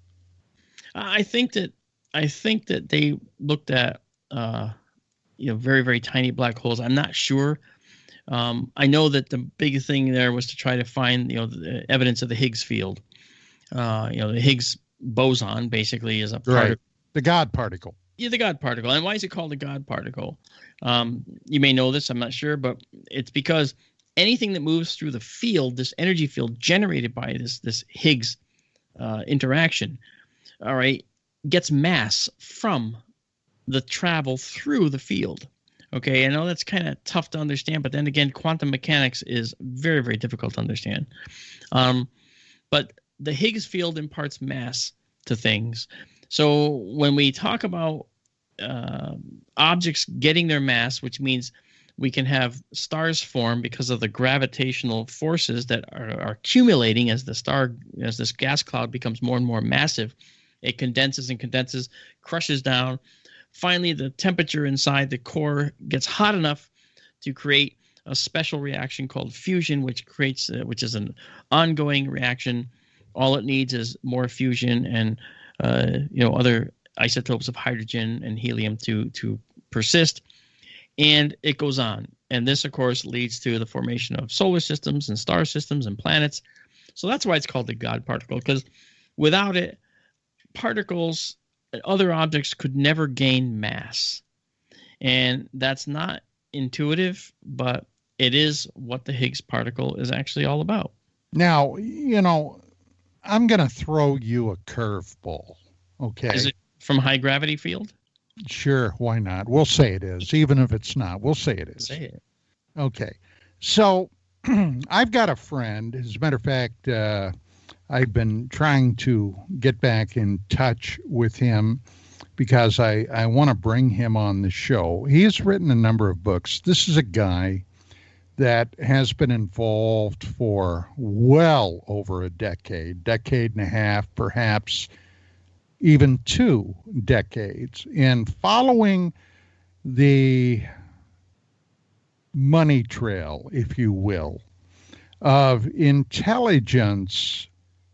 E: I think that they looked at very, very tiny black holes. I'm not sure. I know that the big thing there was to try to find the evidence of the Higgs field. The Higgs boson basically is a part of
D: the God particle.
E: Yeah, the God particle. And why is it called the God particle? You may know this, I'm not sure, but it's because anything that moves through the field, this energy field generated by this Higgs interaction, all right, gets mass from the travel through the field. Okay, I know that's kind of tough to understand, but then again, quantum mechanics is very, very difficult to understand. But the Higgs field imparts mass to things. So when we talk about objects getting their mass, which means we can have stars form because of the gravitational forces that are accumulating as this gas cloud becomes more and more massive, it condenses and condenses, crushes down. Finally, the temperature inside the core gets hot enough to create a special reaction called fusion, which is an ongoing reaction. All it needs is more fusion and other isotopes of hydrogen and helium to persist, and it goes on. And this, of course, leads to the formation of solar systems and star systems and planets. So that's why it's called the God particle, because without it, particles and other objects could never gain mass. And that's not intuitive, but it is what the Higgs particle is actually all about.
D: Now, I'm going to throw you a curveball. Okay.
E: Is it from high gravity field?
D: Sure. Why not? We'll say it is. Even if it's not, we'll say it is.
E: Say it.
D: Okay. So I've got a friend. As a matter of fact, I've been trying to get back in touch with him because I want to bring him on the show. He has written a number of books. This is a guy that has been involved for well over a decade and a half, perhaps even 2 decades, in following the money trail, if you will, of intelligence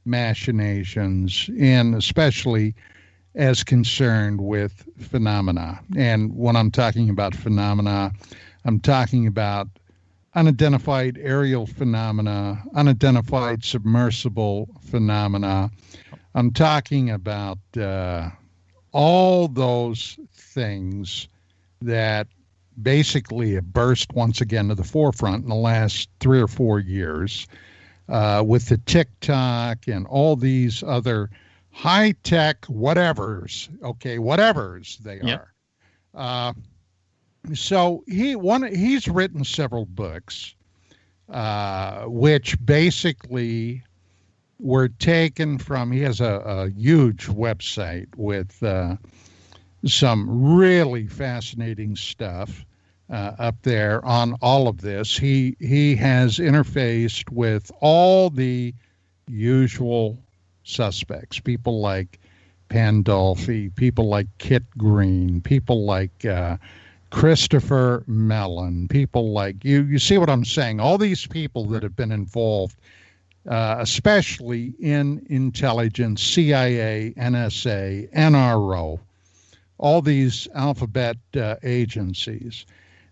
D: machinations, and especially as concerned with phenomena. And when I'm talking about phenomena, I'm talking about unidentified aerial phenomena, unidentified submersible phenomena. I'm talking about all those things that basically have burst once again to the forefront in the last 3 or 4 years with the TikTok and all these other high-tech whatevers they are. So he's written several books, which basically were taken from, he has a huge website with some really fascinating stuff up there on all of this. He has interfaced with all the usual suspects, people like Pandolfi, people like Kit Green, people like Christopher Mellon, people like you see what I'm saying? All these people that have been involved, especially in intelligence, CIA, NSA, NRO, all these alphabet agencies.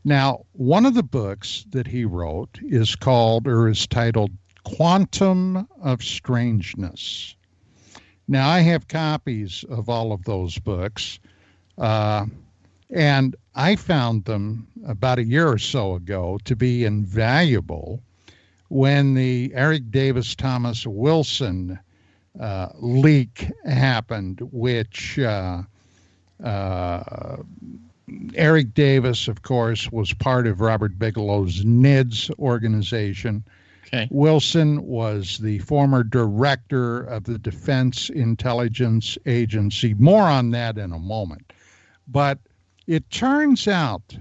D: Now, one of the books that he wrote is titled Quantum of Strangeness. Now, I have copies of all of those books, and I found them about a year or so ago to be invaluable when the Eric Davis Thomas Wilson leak happened, which Eric Davis, of course, was part of Robert Bigelow's NIDS organization.
E: Okay.
D: Wilson was the former director of the Defense Intelligence Agency. More on that in a moment. But it turns out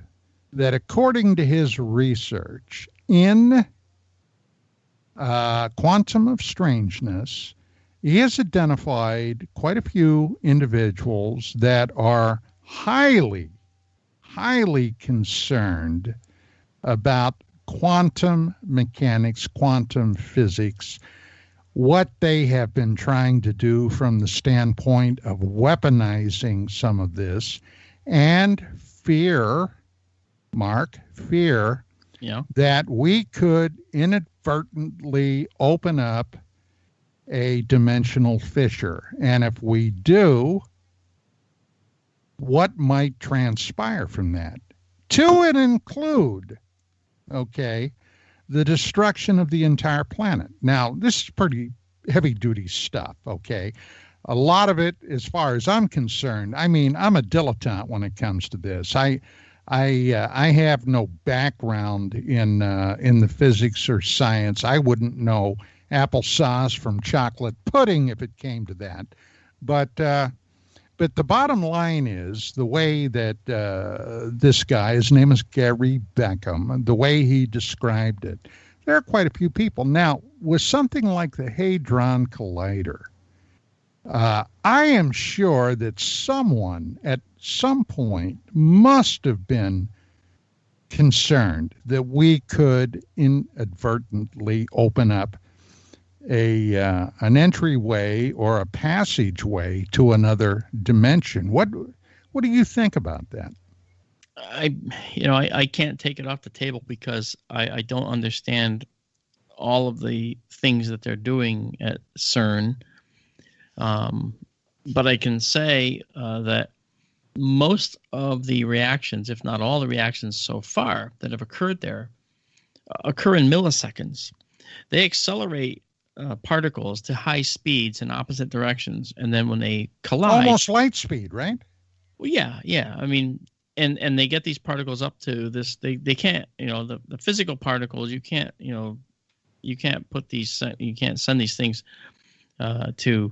D: that according to his research in Quantum of Strangeness, he has identified quite a few individuals that are highly concerned about quantum mechanics, quantum physics, what they have been trying to do from the standpoint of weaponizing some of this, and fear, Mark, that we could inadvertently open up a dimensional fissure. And if we do, what might transpire from that? To and include, okay, the destruction of the entire planet. Now, this is pretty heavy-duty stuff, okay? A lot of it, as far as I'm concerned, I mean, I'm a dilettante when it comes to this. I have no background in the physics or science. I wouldn't know applesauce from chocolate pudding if it came to that. But the bottom line is the way that this guy, his name is Gary Beckham, the way he described it, there are quite a few people. Now, with something like the Hadron Collider, I am sure that someone at some point must have been concerned that we could inadvertently open up an entryway or a passageway to another dimension. What do you think about that?
E: I can't take it off the table because I don't understand all of the things that they're doing at CERN. But I can say that most of the reactions, if not all the reactions so far that have occurred there, occur in milliseconds. They accelerate particles to high speeds in opposite directions, and then when they collide,
D: almost light speed, right?
E: Well, yeah. I mean, and they get these particles up to this. They can't, the physical particles. You can't put these. You can't send these things to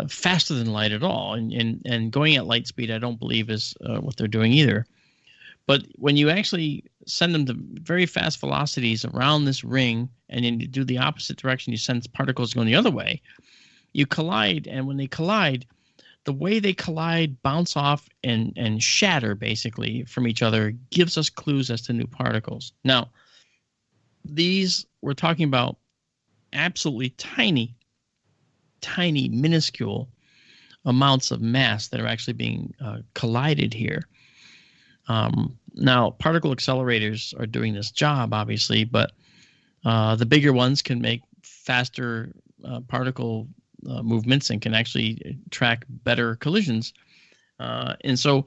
E: faster than light at all. And going at light speed, I don't believe is what they're doing either. But when you actually send them to very fast velocities around this ring, and then you do the opposite direction, you send particles going the other way, you collide. And when they collide, the way they collide, bounce off, and shatter basically from each other gives us clues as to new particles. Now, these, we're talking about absolutely tiny, minuscule amounts of mass that are actually being collided here. Now, particle accelerators are doing this job, obviously, but the bigger ones can make faster particle movements and can actually track better collisions. And so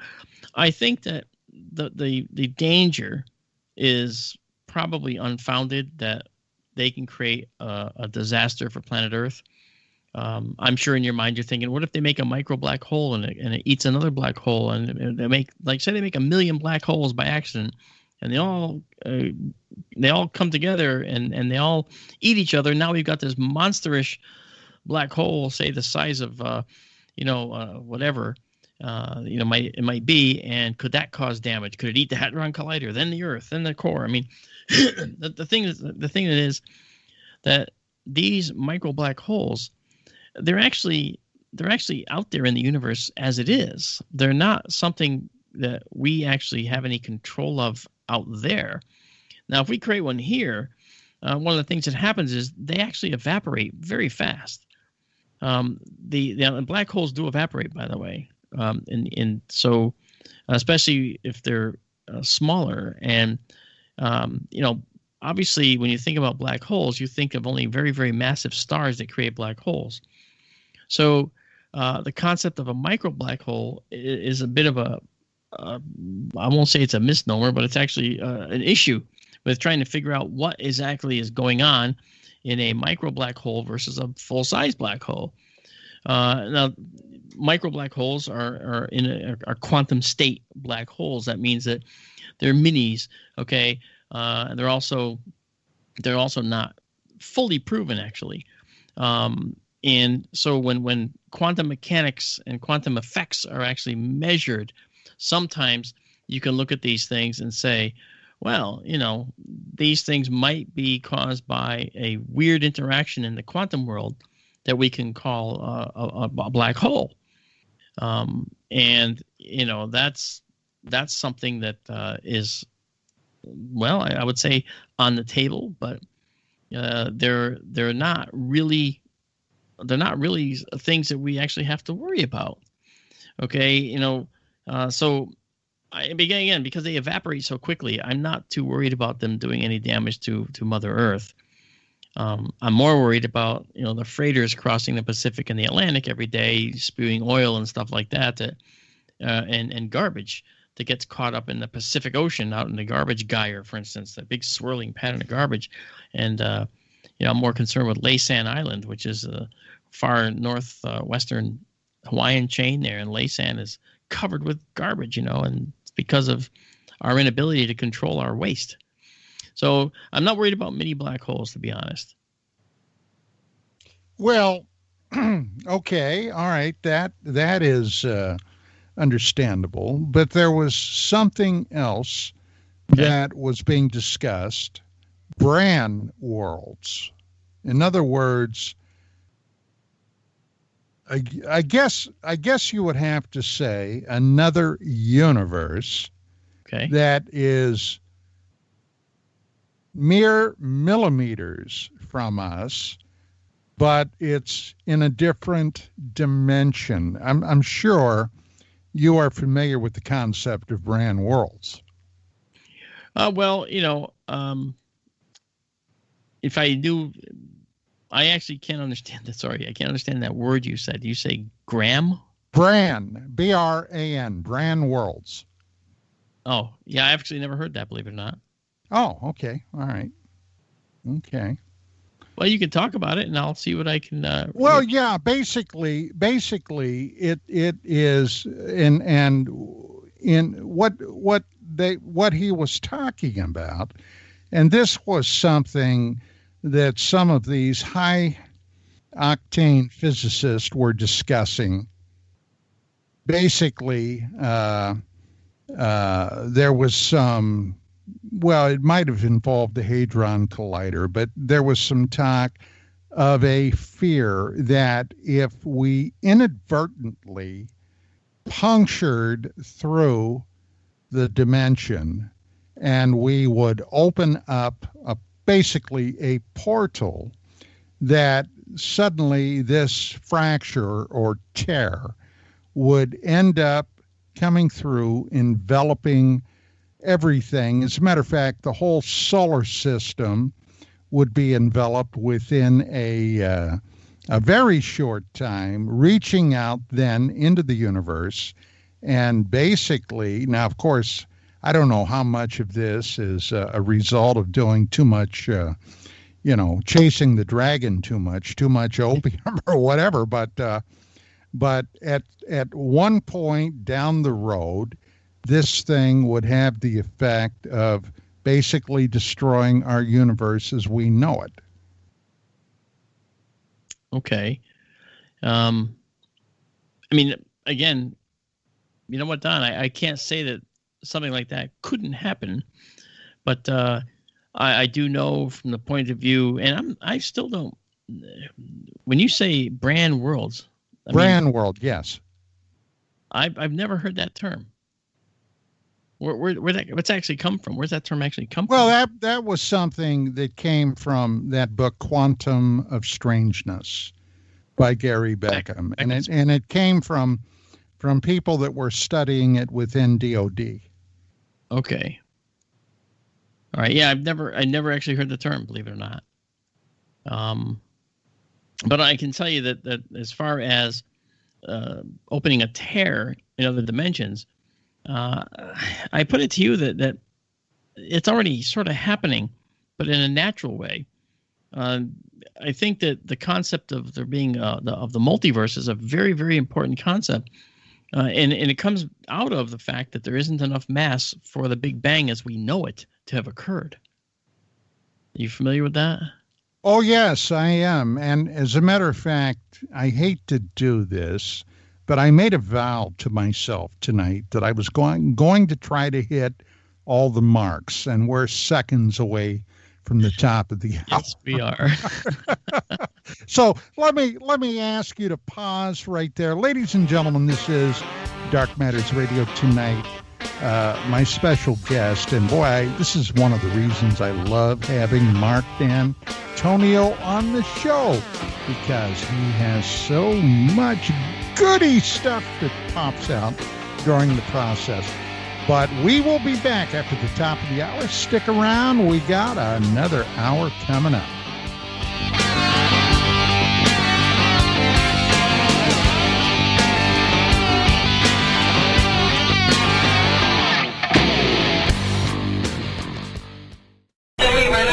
E: I think that the danger is probably unfounded, that they can create a disaster for planet Earth. I'm sure in your mind you're thinking, what if they make a micro black hole and it eats another black hole, and they make, like, say they make 1 million black holes by accident, and they all come together and they all eat each other. Now we've got this monsterish black hole, say the size of, whatever, it might be, and could that cause damage? Could it eat the Hadron Collider, then the Earth, then the core? I mean, the thing is that these micro black holes, they're actually out there in the universe as it is. They're not something that we actually have any control of out there. Now, if we create one here, one of the things that happens is they actually evaporate very fast. The black holes do evaporate, by the way, so especially if they're smaller. And obviously, when you think about black holes, you think of only very, very massive stars that create black holes. So the concept of a micro black hole is a bit of I won't say it's a misnomer, but it's actually an issue with trying to figure out what exactly is going on in a micro black hole versus a full-size black hole. Now, micro black holes are quantum state black holes. That means that they're minis. Okay, they're also not fully proven, actually. And so when quantum mechanics and quantum effects are actually measured, sometimes you can look at these things and say, well, these things might be caused by a weird interaction in the quantum world that we can call a black hole. And that's something that is, well, I would say on the table, but they're not really things that we actually have to worry about. Okay, so again, because they evaporate so quickly, I'm not too worried about them doing any damage to Mother Earth. I'm more worried about the freighters crossing the Pacific and the Atlantic every day, spewing oil and stuff like that, and garbage that gets caught up in the Pacific Ocean, out in the garbage gyre, for instance, that big swirling pattern of garbage. And I'm more concerned with Laysan Island, which is a far northwestern Hawaiian chain there, and Laysan is covered with garbage, and it's because of our inability to control our waste. So I'm not worried about mini black holes, to be honest.
D: Well, okay, all right, that is understandable, but there was something else that was being discussed: brand worlds. In other words, I guess you would have to say another universe that is mere millimeters from us, but it's in a different dimension. I'm sure you are familiar with the concept of brand worlds.
E: Well, if I do, I actually can't understand that. Sorry, I can't understand that word you said. You say gram?
D: Brand, B-R-A-N, brand worlds.
E: Oh, yeah, I've actually never heard that, believe it or not.
D: Oh, okay. All right. Okay.
E: Well, you can talk about it, and I'll see what I can.
D: Well, yeah. Basically, it is and in what he was talking about, and this was something that some of these high octane physicists were discussing. Basically, there was some. Well, it might have involved the Hadron Collider, but there was some talk of a fear that if we inadvertently punctured through the dimension and we would open up basically a portal, that suddenly this fracture or tear would end up coming through, enveloping everything. As a matter of fact, the whole solar system would be enveloped within a very short time, reaching out then into the universe. And basically, now, of course, I don't know how much of this is a result of doing too much, chasing the dragon too much opium or whatever. But at one point down the road, this thing would have the effect of basically destroying our universe as we know it.
E: Okay. I mean, again, you know what, Don? I can't say that something like that couldn't happen, but I do know from the point of view, and I still don't. When you say brand worlds,
D: world, yes,
E: I've never heard that term. What's actually come from? Where's that term actually come from?
D: Well, that was something that came from that book, Quantum of Strangeness, by Gary Beckham, and it came from people that were studying it within DoD.
E: Okay. All right. Yeah, I never actually heard the term, believe it or not. But I can tell you that as far as opening a tear in other dimensions, I put it to you that it's already sort of happening, but in a natural way. I think that the concept of there being of the multiverse is a very, very important concept, and it comes out of the fact that there isn't enough mass for the Big Bang as we know it to have occurred. Are you familiar with that?
D: Oh, yes, I am. And as a matter of fact, I hate to do this, but I made a vow to myself tonight that I was going to try to hit all the marks, and we're seconds away from the top of the hour.
E: Yes, we are.
D: So let me ask you to pause right there. Ladies and gentlemen, this is Dark Matters Radio tonight. My special guest, and boy, this is one of the reasons I love having Marc Dantonio on the show, because he has so much goody stuff that pops out during the process. But we will be back after the top of the hour. Stick around. We got another hour coming up.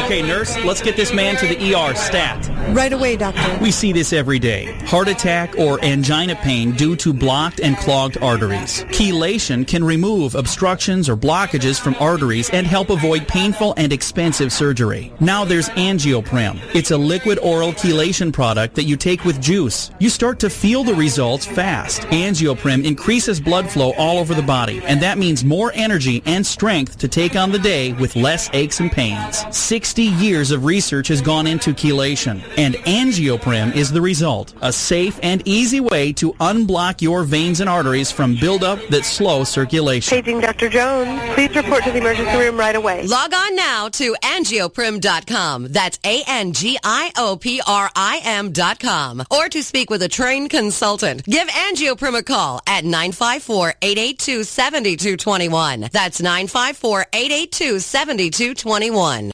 J: Okay, nurse, let's get this man to the ER stat.
K: Right away, doctor.
J: We see this every day. Heart attack or angina pain due to blocked and clogged arteries. Chelation can remove obstructions or blockages from arteries and help avoid painful and expensive surgery. Now there's Angioprim. It's a liquid oral chelation product that you take with juice. You start to feel the results fast. Angioprim increases blood flow all over the body, and that means more energy and strength to take on the day with less aches and pains. 60 years of research has gone into chelation, and Angioprim is the result. A safe and easy way to unblock your veins and arteries from buildup that slow circulation.
K: Paging Dr. Jones. Please report to the emergency room right away.
L: Log on now to angioprim.com. That's ANGIOPRIM.com. Or to speak with a trained consultant. Give Angioprim a call at 954-882-7221. That's 954-882-7221.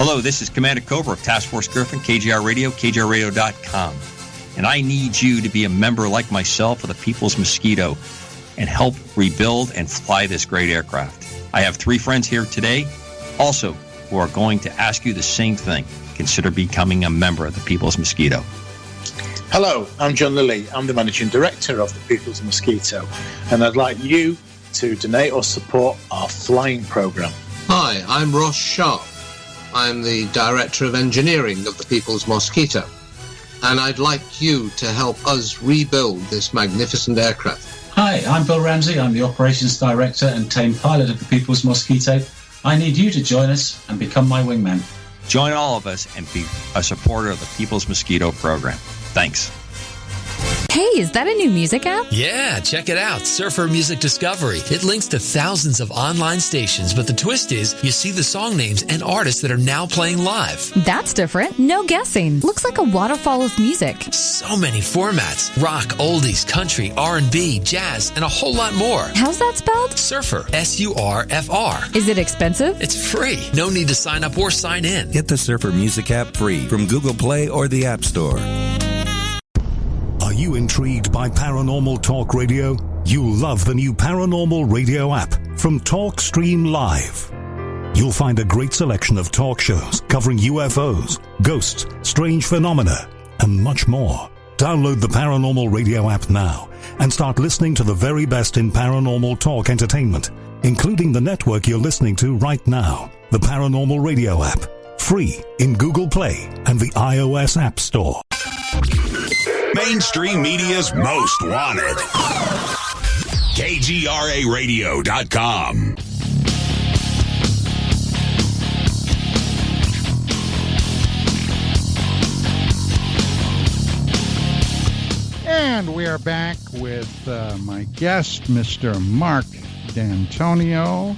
M: Hello, this is Commander Cobra of Task Force Griffin, KGR Radio, KGRradio.com. And I need you to be a member like myself of the People's Mosquito and help rebuild and fly this great aircraft. I have 3 friends here today also who are going to ask you the same thing. Consider becoming a member of the People's Mosquito.
N: Hello, I'm John Lilly. I'm the Managing Director of the People's Mosquito, and I'd like you to donate or support our flying program.
O: Hi, I'm Ross Sharp. I'm the Director of Engineering of the People's Mosquito, and I'd like you to help us rebuild this magnificent aircraft.
P: Hi, I'm Bill Ramsey. I'm the Operations Director and Tame Pilot of the People's Mosquito. I need you to join us and become my wingman.
M: Join all of us and be a supporter of the People's Mosquito program. Thanks.
Q: Hey, is that a new music app?
R: Yeah, check it out. Surfer Music Discovery. It links to thousands of online stations, but the twist is you see the song names and artists that are now playing live.
Q: That's different. No guessing. Looks like a waterfall of music.
R: So many formats. Rock, oldies, country, R&B, jazz, and a whole lot more.
Q: How's that spelled?
R: Surfer. S-U-R-F-R.
Q: Is it expensive?
R: It's free. No need to sign up or sign in.
S: Get the Surfer Music app free from Google Play or the App Store.
H: Are you intrigued by Paranormal Talk Radio? You'll love the new Paranormal Radio app from TalkStream Live. You'll find a great selection of talk shows covering UFOs, ghosts, strange phenomena, and much more. Download the Paranormal Radio app now and start listening to the very best in paranormal talk entertainment, including the network you're listening to right now. The Paranormal Radio app, free in Google Play and the iOS App Store.
I: Mainstream media's most wanted. KGRAradio.com.
D: And we are back with my guest, Mr. Marc Dantonio,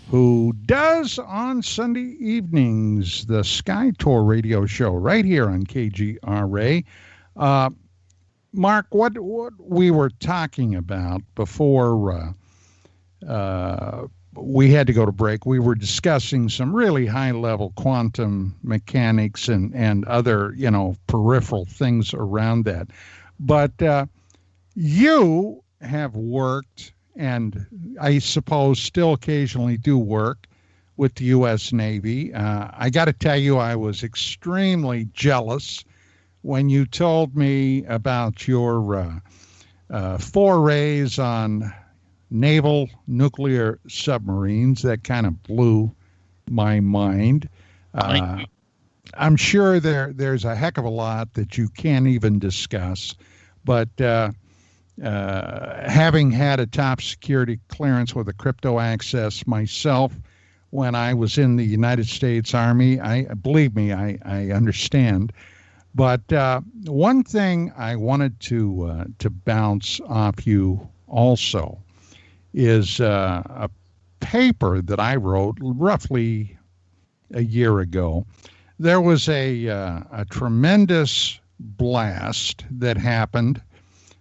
D: who does on Sunday evenings the Sky Tour radio show right here on KGRA. Mark, what we were talking about before we had to go to break, we were discussing some really high-level quantum mechanics and other, peripheral things around that. But you have worked, and I suppose still occasionally do work, with the U.S. Navy. I got to tell you, I was extremely jealous when you told me about your forays on naval nuclear submarines. That kind of blew my mind. I'm sure there's a heck of a lot that you can't even discuss, but having had a top security clearance with a crypto access myself when I was in the United States Army, believe me, I understand. But one thing I wanted to bounce off you also is a paper that I wrote roughly a year ago. There was a tremendous blast that happened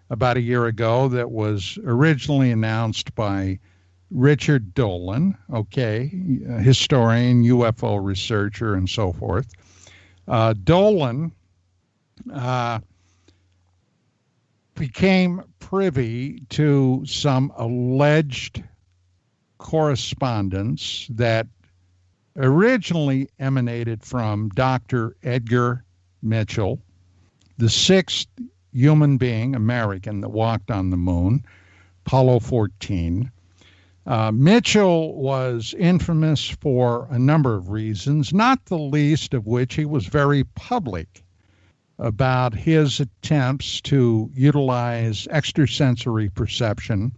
D: about a year ago that was originally announced by Richard Dolan, historian, UFO researcher, and so forth. Dolan became privy to some alleged correspondence that originally emanated from Dr. Edgar Mitchell, the sixth human being, American, that walked on the moon, Apollo 14. Mitchell was infamous for a number of reasons, not the least of which he was very public about his attempts to utilize extrasensory perception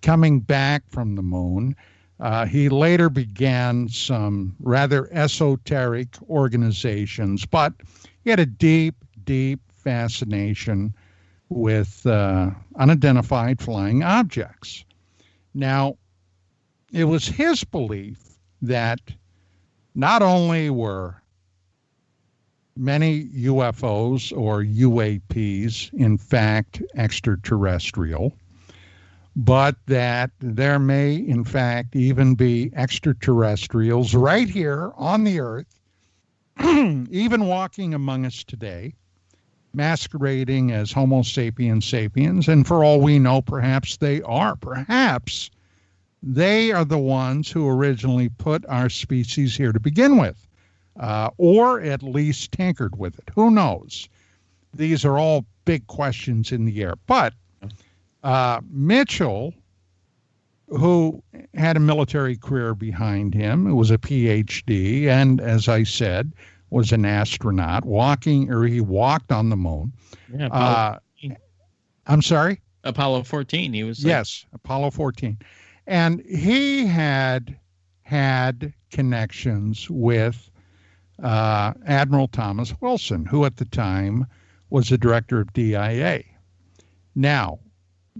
D: coming back from the moon. He later began some rather esoteric organizations, but he had a deep, deep fascination with unidentified flying objects. Now, it was his belief that not only were many UFOs or UAPs in fact extraterrestrial, but that there may in fact even be extraterrestrials right here on the Earth, even walking among us today, masquerading as Homo sapiens sapiens, and for all we know, perhaps they are. Perhaps they are the ones who originally put our species here to begin with, or at least tinkered with it. Who knows? These are all big questions in the air. But Mitchell, who had a military career behind him, who was a PhD, and as I said, was an astronaut, he walked on the moon.
E: Yeah,
D: I'm sorry?
E: Apollo 14. He was.
D: Yes, Apollo 14. And he had connections with Admiral Thomas Wilson, who at the time was the director of DIA. Now,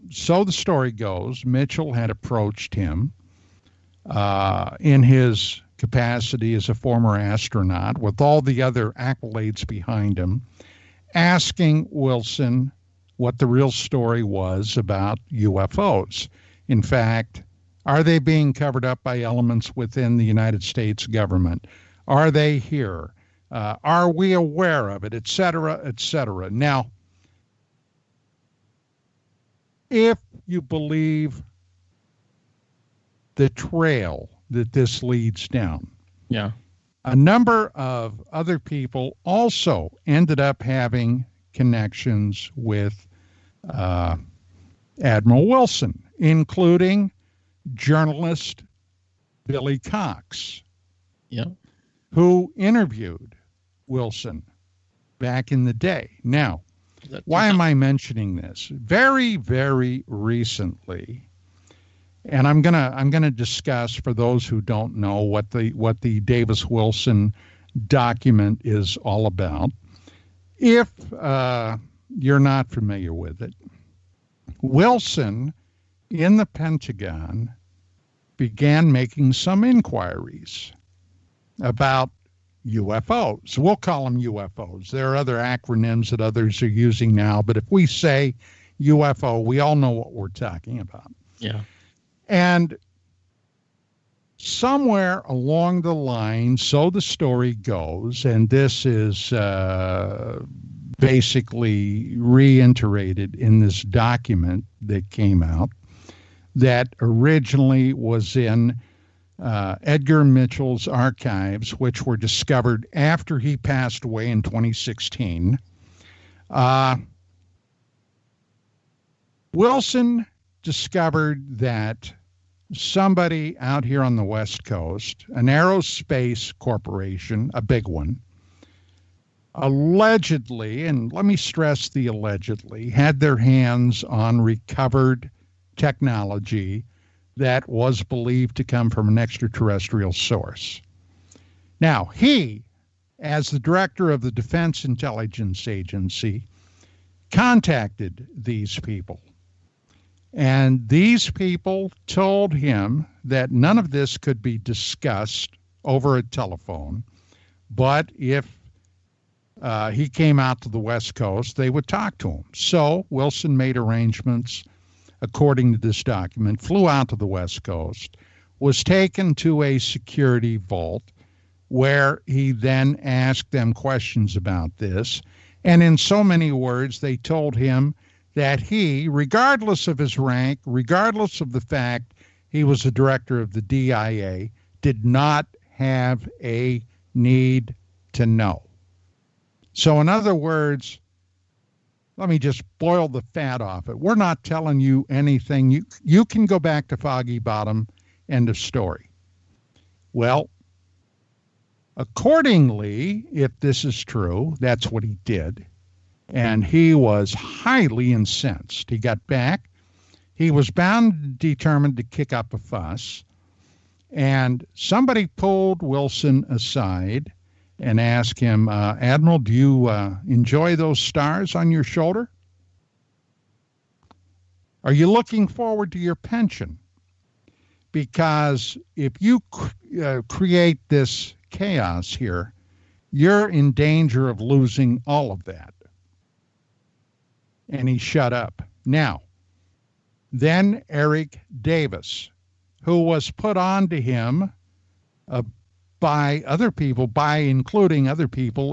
D: so the story goes, Mitchell had approached him in his capacity as a former astronaut with all the other accolades behind him, asking Wilson what the real story was about UFOs. In fact, are they being covered up by elements within the United States government? Are they here? Are we aware of it, et cetera, et cetera? Now, if you believe the trail that this leads down,
E: yeah,
D: a number of other people also ended up having connections with Admiral Wilson, including journalist Billy Cox. who interviewed Wilson back in the day. Now, why am I mentioning this? Very, very recently, and I'm gonna discuss for those who don't know what the Davis Wilson document is all about. If you're not familiar with it, Wilson in the Pentagon began making some inquiries about UFOs. We'll call them UFOs. There are other acronyms that others are using now, but if we say UFO, we all know what we're talking about.
E: Yeah.
D: And somewhere along the line, so the story goes, and this is basically reiterated in this document that came out, that originally was in Edgar Mitchell's archives, which were discovered after he passed away in 2016. Wilson discovered that somebody out here on the West Coast, an aerospace corporation, a big one, allegedly, and let me stress the allegedly, had their hands on recovered technology that was believed to come from an extraterrestrial source. Now, he, as the director of the Defense Intelligence Agency, contacted these people. And these people told him that none of this could be discussed over a telephone, but if he came out to the West Coast, they would talk to him. So Wilson made arrangements, according to this document, flew out to the West Coast, was taken to a security vault where he then asked them questions about this. And in so many words, they told him that he, regardless of his rank, regardless of the fact he was a director of the DIA, did not have a need to know. So in other words, let me just boil the fat off it. We're not telling you anything. You can go back to Foggy Bottom, end of story. Well, accordingly, if this is true, that's what he did. And he was highly incensed. He got back. He was bound and determined to kick up a fuss. And somebody pulled Wilson aside and asked him, Admiral, do you enjoy those stars on your shoulder? Are you looking forward to your pension? Because if you create this chaos here, you're in danger of losing all of that. And he shut up. Now, then Eric Davis, who was put on to him by other people,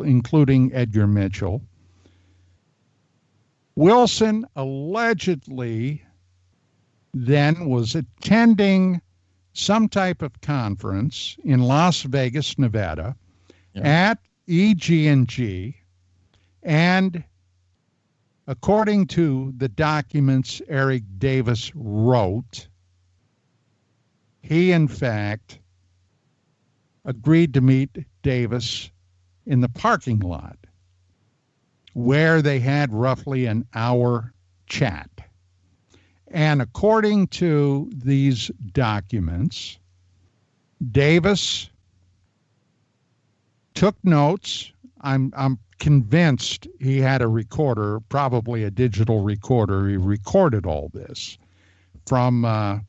D: including Edgar Mitchell. Wilson allegedly then was attending some type of conference in Las Vegas, Nevada, at EG&G, and according to the documents Eric Davis wrote, he in fact agreed to meet Davis in the parking lot where they had roughly an hour chat. And according to these documents, Davis took notes. I'm convinced he had a recorder, probably a digital recorder. He recorded all this from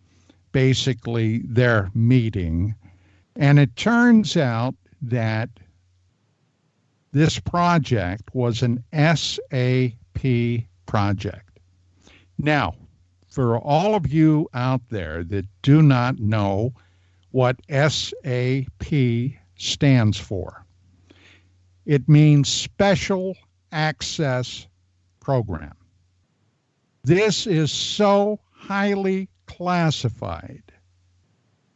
D: basically their meeting. And it turns out that this project was an SAP project. Now, for all of you out there that do not know what SAP stands for, it means Special Access Program. This is so highly classified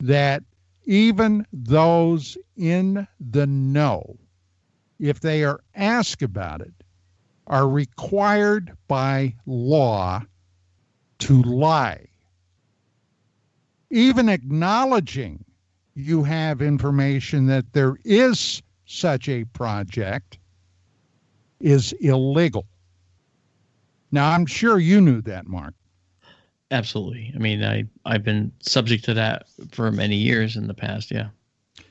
D: that even those in the know, if they are asked about it, are required by law to lie. Even acknowledging you have information that there is such a project, is illegal. Now, I'm sure you knew that, Mark.
E: Absolutely. I mean, I've been subject to that for many years in the past, yeah.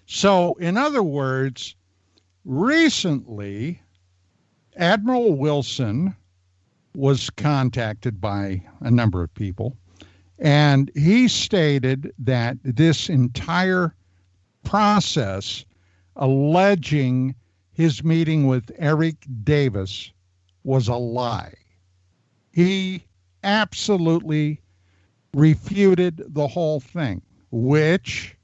D: So, in other words, recently, Admiral Wilson was contacted by a number of people, and he stated that this entire process alleging his meeting with Eric Davis was a lie. He absolutely refuted the whole thing, which,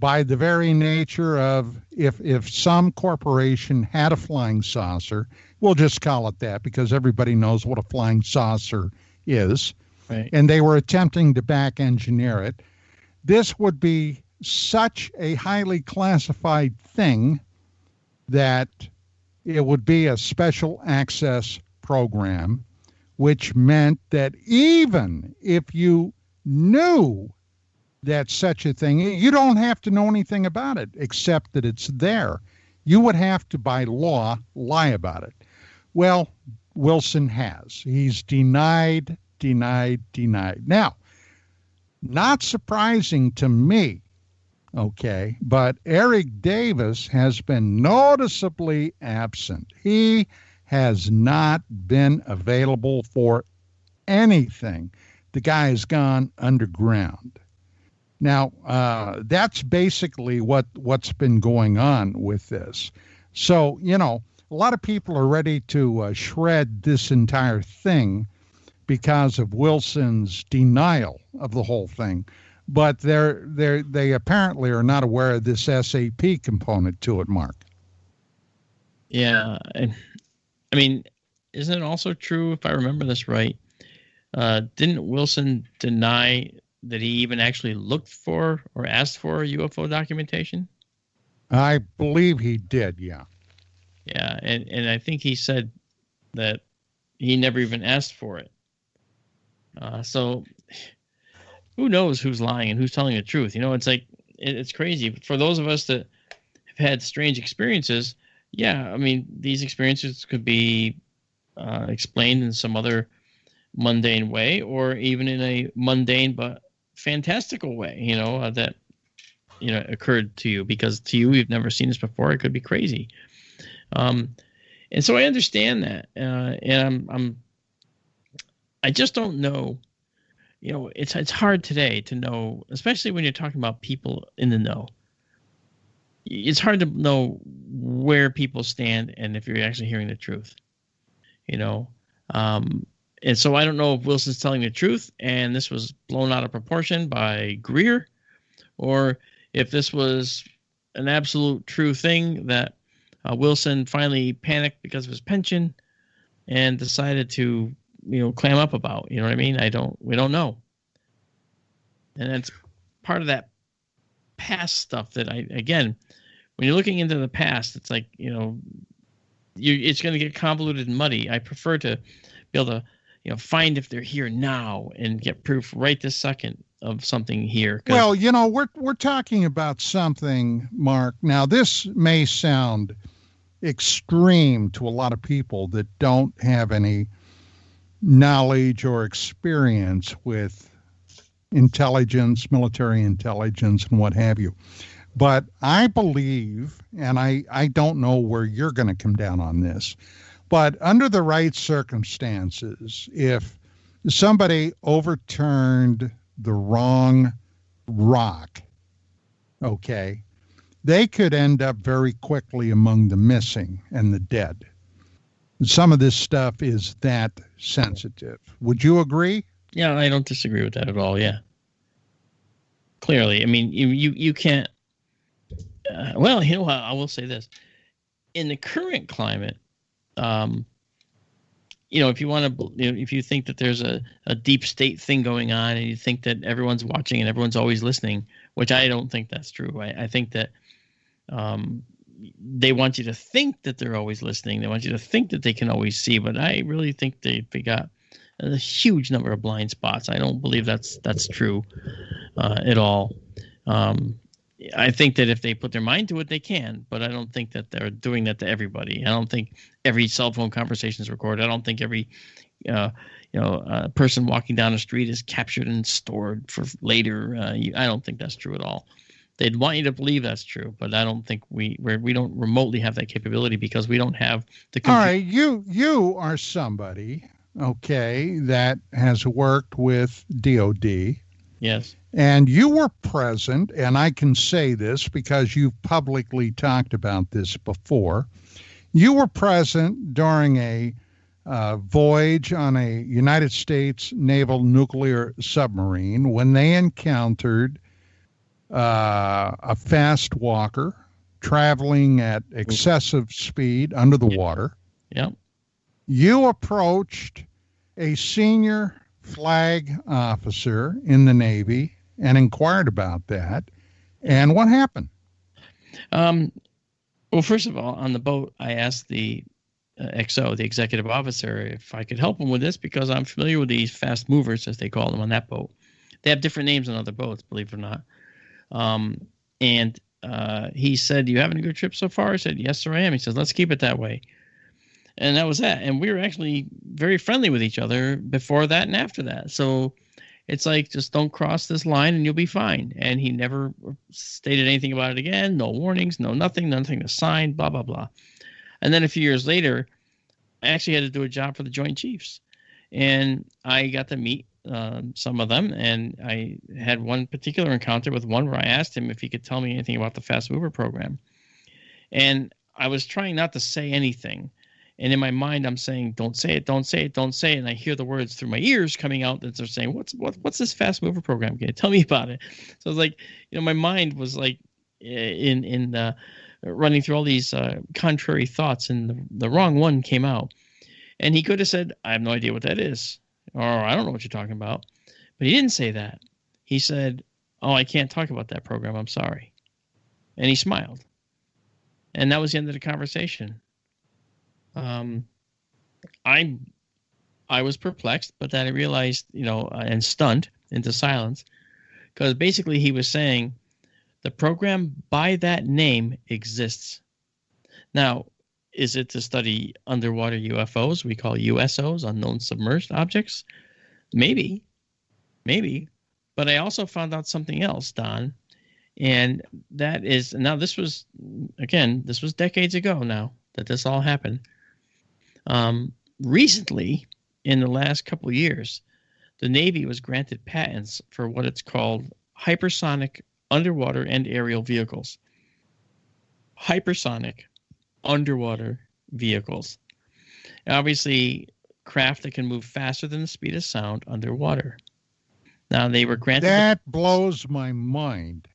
D: by the very nature of if some corporation had a flying saucer, we'll just call it that because everybody knows what a flying saucer is,
E: right,
D: and they were attempting to back engineer it, this would be such a highly classified thing that it would be a special access program, which meant that even if you knew that such a thing, you don't have to know anything about it except that it's there. You would have to, by law, lie about it. Well, Wilson has. He's denied. Now, not surprising to me, okay, but Eric Davis has been noticeably absent. He has not been available for anything. The guy has gone underground. Now, that's basically what's been going on with this. So, a lot of people are ready to shred this entire thing because of Wilson's denial of the whole thing. But they apparently are not aware of this SAP component to it, Mark.
E: Yeah. I mean, isn't it also true, if I remember this right, didn't Wilson deny that he even actually looked for or asked for UFO documentation?
D: I believe he did, yeah.
E: Yeah, and I think he said that he never even asked for it. So who knows who's lying and who's telling the truth? It's like, it's crazy. For those of us that have had strange experiences, yeah, I mean, these experiences could be explained in some other mundane way, or even in a mundane but fantastical way, that occurred to you, because to you've never seen this before. It could be crazy. And so I understand that, and I just don't know. It's hard today to know, especially when you're talking about people in the know. It's hard to know where people stand and if you're actually hearing the truth. And so I don't know if Wilson's telling the truth and this was blown out of proportion by Greer, or if this was an absolute true thing that Wilson finally panicked because of his pension and decided to, clam up about. You know what I mean? We don't know. And that's part of that past stuff that again, when you're looking into the past, it's like, it's going to get convoluted and muddy. I prefer to be able to, find if they're here now and get proof right this second of something here.
D: Well, we're talking about something, Mark. Now, this may sound extreme to a lot of people that don't have any knowledge or experience with intelligence, military intelligence, and what have you. But I believe, and I don't know where you're going to come down on this, but under the right circumstances, if somebody overturned the wrong rock, okay, they could end up very quickly among the missing and the dead. Some of this stuff is that sensitive. Would you agree?
E: Yeah, I don't disagree with that at all. Yeah. Clearly. I mean, you can't, well, I will say this. In the current climate, if you want to, if you think that there's a deep state thing going on and you think that everyone's watching and everyone's always listening, which I don't think that's true. I think that they want you to think that they're always listening. They want you to think that they can always see, but I really think they got a huge number of blind spots. I don't believe that's true at all. I think that if they put their mind to it, they can, but I don't think that they're doing that to everybody. I don't think every cell phone conversation is recorded. I don't think every person walking down the street is captured and stored for later. I don't think that's true at all. They'd want you to believe that's true, but I don't think we don't remotely have that capability because we don't have the.
D: All right, you are somebody, okay, that has worked with DOD.
E: Yes.
D: And you were present, and I can say this because you've publicly talked about this before. You were present during a voyage on a United States naval nuclear submarine when they encountered a fast walker traveling at excessive speed under the water.
E: Yep.
D: You approached a senior flag officer in the Navy and inquired about that. And what happened?
E: Well, first of all, on the boat, I asked the XO, the executive officer, if I could help him with this because I'm familiar with these fast movers, as they call them on that boat. They have different names on other boats, believe it or not. And he said, "You having a good trip so far?" I said, "Yes, sir, I am." He said, "Let's keep it that way." And that was that. And we were actually very friendly with each other before that and after that. So it's like, just don't cross this line and you'll be fine. And he never stated anything about it again. No warnings, no nothing to sign, blah, blah, blah. And then a few years later, I actually had to do a job for the Joint Chiefs. And I got to meet some of them. And I had one particular encounter with one where I asked him if he could tell me anything about the Fast Mover program. And I was trying not to say anything. And in my mind, I'm saying, don't say it, don't say it, don't say it. And I hear the words through my ears coming out that they're saying, what's this Fast Mover program? Can you tell me about it? So it's like, my mind was like in running through all these contrary thoughts, and the wrong one came out. And he could have said, "I have no idea what that is," or "I don't know what you're talking about." But he didn't say that. He said, "Oh, I can't talk about that program. I'm sorry." And he smiled. And that was the end of the conversation. I was perplexed, but then I realized, and stunned into silence, because basically he was saying the program by that name exists. Now, is it to study underwater UFOs? We call USOs, unknown submerged objects. Maybe. But I also found out something else, Don, and that is, now this was decades ago now that this all happened. Recently, in the last couple of years, the Navy was granted patents for what it's called hypersonic underwater and aerial vehicles. Hypersonic underwater vehicles. Obviously, craft that can move faster than the speed of sound underwater. Now, they were granted...
D: That blows my mind.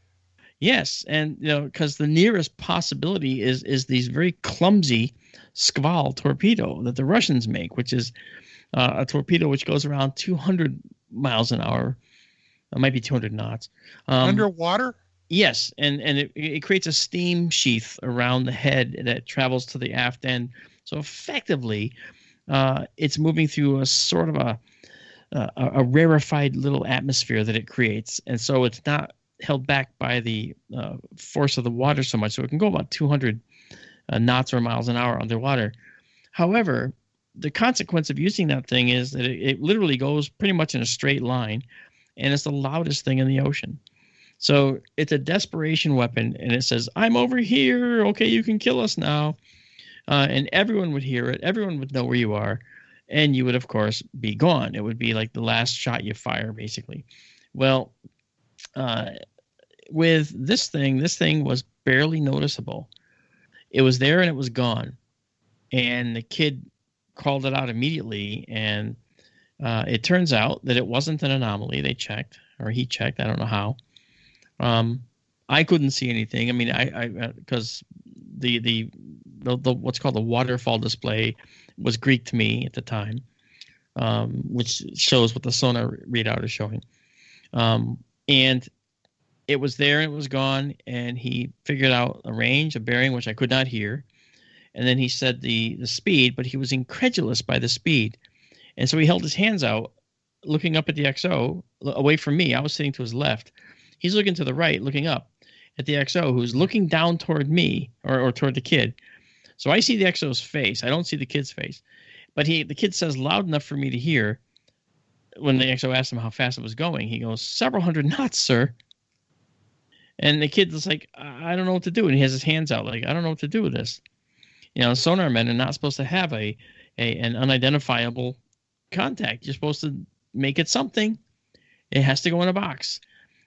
E: Yes, and because the nearest possibility is these very clumsy Skval torpedo that the Russians make, which is a torpedo which goes around 200 miles an hour. It might be 200 knots.
D: Underwater?
E: Yes, and it creates a steam sheath around the head that travels to the aft end. So effectively, it's moving through a sort of a rarefied little atmosphere that it creates, and so it's not held back by the force of the water so much. So it can go about 200 knots or miles an hour underwater. However, the consequence of using that thing is that it literally goes pretty much in a straight line, and it's the loudest thing in the ocean. So it's a desperation weapon, and it says, "I'm over here. Okay, you can kill us now." And everyone would hear it. Everyone would know where you are, and you would, of course, be gone. It would be like the last shot you fire, basically. Well, with this thing was barely noticeable. It was there and it was gone. And the kid called it out immediately, and it turns out that it wasn't an anomaly. They checked, or he checked. I don't know how. I couldn't see anything. I mean, I because the what's called the waterfall display was Greek to me at the time, which shows what the sonar readout is showing. And it was there and it was gone, and he figured out a range, a bearing, which I could not hear. And then he said the speed, but he was incredulous by the speed. And so he held his hands out, looking up at the XO, away from me. I was sitting to his left. He's looking to the right, looking up at the XO, who's looking down toward me or toward the kid. So I see the XO's face. I don't see the kid's face. But the kid says loud enough for me to hear. When the XO asked him how fast it was going, he goes, "Several hundred knots, sir." And the kid was like, "I don't know what to do." And he has his hands out like, "I don't know what to do with this." Sonar men are not supposed to have an unidentifiable contact. You're supposed to make it something. It has to go in a box.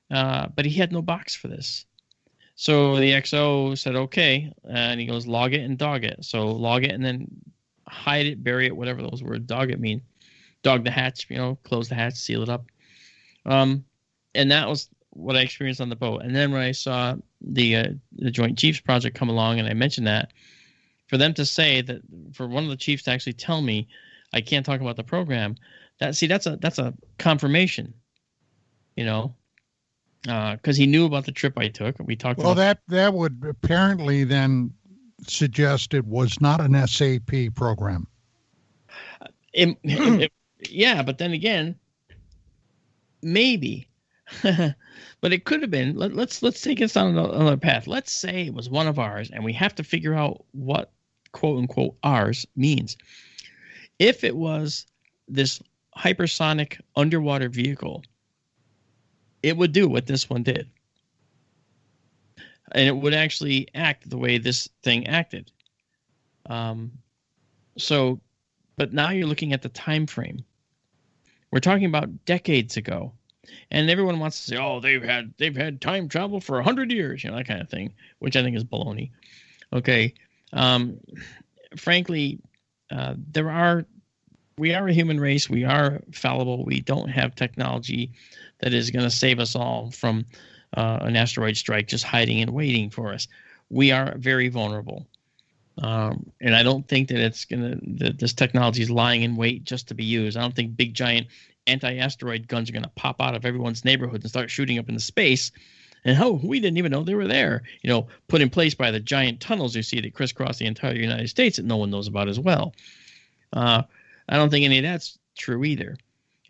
E: But he had no box for this. So the XO said, okay. And he goes, log it and dog it. So log it and then hide it, bury it, whatever those words dog it mean. Dog the hatch, close the hatch, seal it up. And that was what I experienced on the boat. And then when I saw the Joint Chiefs project come along, and I mentioned that, for them to say that, for one of the chiefs to actually tell me I can't talk about the program, that's a confirmation, because he knew about the trip I took. We talked about
D: that would apparently then suggest it was not an SAP program.
E: Yeah, but then again, maybe. But it could have been. Let's take this on another path. Let's say it was one of ours, and we have to figure out what "quote unquote" ours means. If it was this hypersonic underwater vehicle, it would do what this one did, and it would actually act the way this thing acted. But now you're looking at the time frame. We're talking about decades ago. And everyone wants to say, "Oh, they've had time travel for 100 years," that kind of thing, which I think is baloney. Okay, frankly, we are a human race. We are fallible. We don't have technology that is going to save us all from an asteroid strike just hiding and waiting for us. We are very vulnerable, and I don't think that this technology is lying in wait just to be used. I don't think big giant anti-asteroid guns are going to pop out of everyone's neighborhood and start shooting up into space. And we didn't even know they were there, put in place by the giant tunnels you see that crisscross the entire United States that no one knows about as well. I don't think any of that's true either.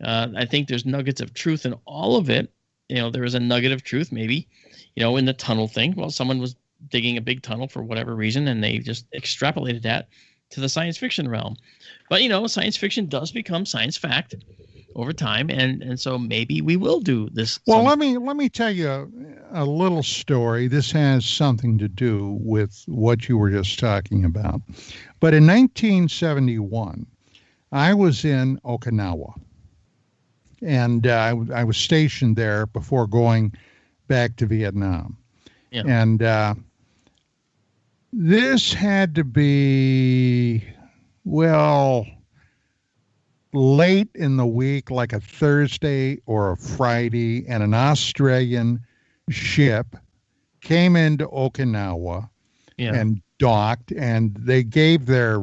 E: I think there's nuggets of truth in all of it. There is a nugget of truth maybe, in the tunnel thing. Well, someone was digging a big tunnel for whatever reason, and they just extrapolated that to the science fiction realm. But, science fiction does become science fact over time, and so maybe we will do this.
D: Well, let me tell you a little story. This has something to do with what you were just talking about. But in 1971, I was in Okinawa, and I was stationed there before going back to Vietnam.
E: Yeah.
D: And this had to be, late in the week, like a Thursday or a Friday, and an Australian ship came into Okinawa and docked, and they gave their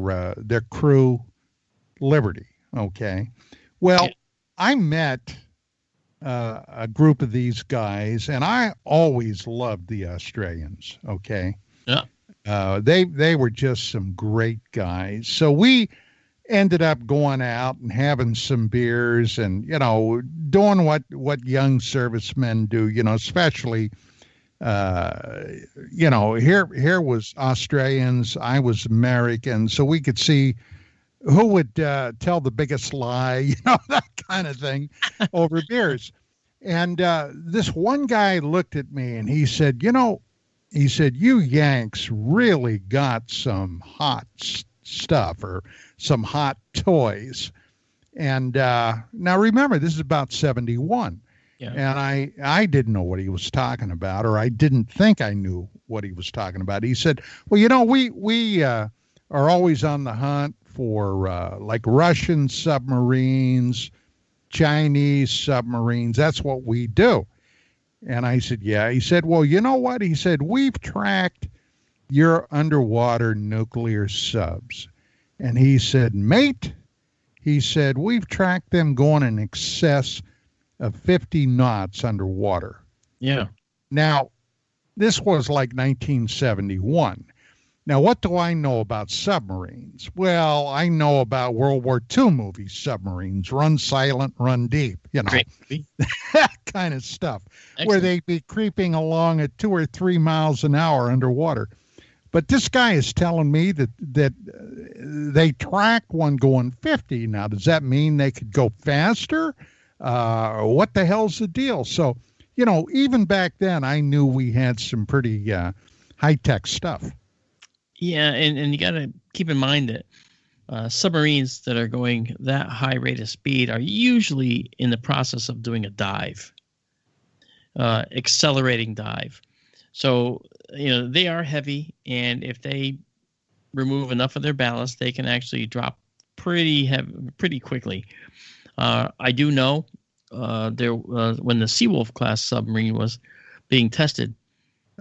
D: crew liberty. Okay. Well, I met a group of these guys, and I always loved the Australians. Okay.
E: Yeah.
D: They were just some great guys. So we ended up going out and having some beers and, doing what young servicemen do, especially, here was Australians, I was American, so we could see who would tell the biggest lie, that kind of thing over beers. And this one guy looked at me and he said, you Yanks really got some hot stuff or some hot toys. And now remember, this is about 71.
E: Yeah.
D: And I didn't know what he was talking about, or I didn't think I knew what he was talking about. He said, well, we are always on the hunt for like Russian submarines, Chinese submarines. That's what we do. And I said, yeah. He said, well, you know what? He said, we've tracked your underwater nuclear subs. And he said, mate, he said, we've tracked them going in excess of 50 knots underwater.
E: Yeah.
D: Now, this was like 1971. Now, what do I know about submarines? Well, I know about World War II movies, submarines, Run Silent, Run Deep, that kind of stuff, where they'd be creeping along at 2 or 3 miles an hour underwater. But this guy is telling me that they track one going 50. Now, does that mean they could go faster? What the hell's the deal? So, even back then, I knew we had some pretty high-tech stuff.
E: Yeah, and you got to keep in mind that submarines that are going that high rate of speed are usually in the process of doing a dive, accelerating dive. So, they are heavy, and if they remove enough of their ballast, they can actually drop pretty quickly. I do know when the Seawolf class submarine was being tested,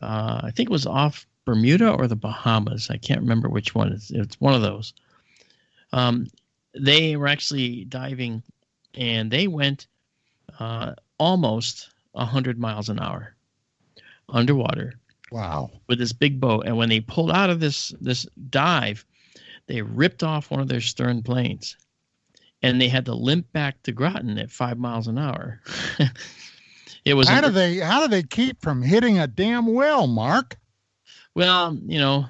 E: I think it was off Bermuda or the Bahamas. I can't remember which one. It's one of those. They were actually diving, and they went almost 100 miles an hour underwater.
D: Wow. With
E: this big boat. And when they pulled out of this dive, they ripped off one of their stern planes, and they had to limp back to Groton at 5 miles an hour. It was
D: how do they keep from hitting a damn whale, Mark?
E: Well,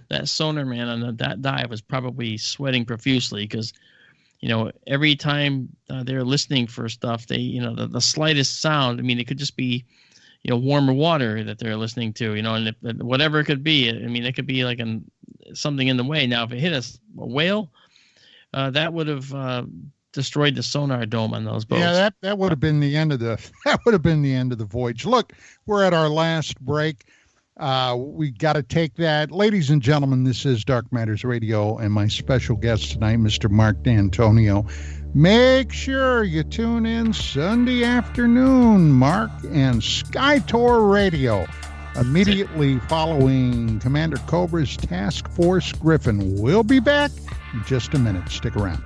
E: that sonar man on that dive was probably sweating profusely because, every time they're listening for stuff, they, the slightest sound, it could just be, warmer water that they're listening to, and whatever it could be. It could be like something in the way. Now, if it hit a whale, that would have destroyed the sonar dome on those boats.
D: Yeah, that would have been the end of the voyage. Look, we're at our last break. We got to take that. Ladies and gentlemen, this is Dark Matters Radio, and my special guest tonight, Mr. Marc Dantonio. Make sure you tune in Sunday afternoon, Mark, and SkyTour Radio, immediately following Commander Cobra's Task Force Griffin. We'll be back in just a minute. Stick around.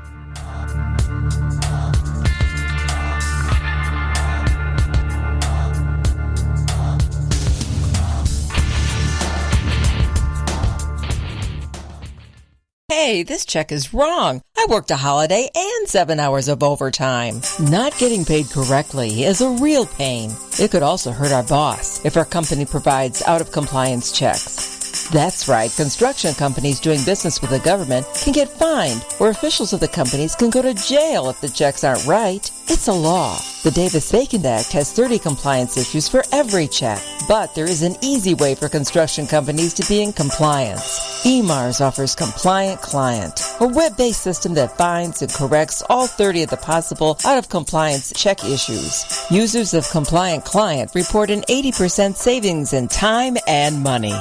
T: Hey, this check is wrong. I worked a holiday and 7 hours of overtime. Not getting paid correctly is a real pain. It could also hurt our boss if our company provides out-of-compliance checks. That's right, construction companies doing business with the government can get fined, or officials of the companies can go to jail if the checks aren't right. It's a law. The Davis-Bacon Act has 30 compliance issues for every check, but there is an easy way for construction companies to be in compliance. EMARS offers Compliant Client, a web-based system that finds and corrects all 30 of the possible out-of-compliance check issues. Users of Compliant Client report an 80% savings in time and money.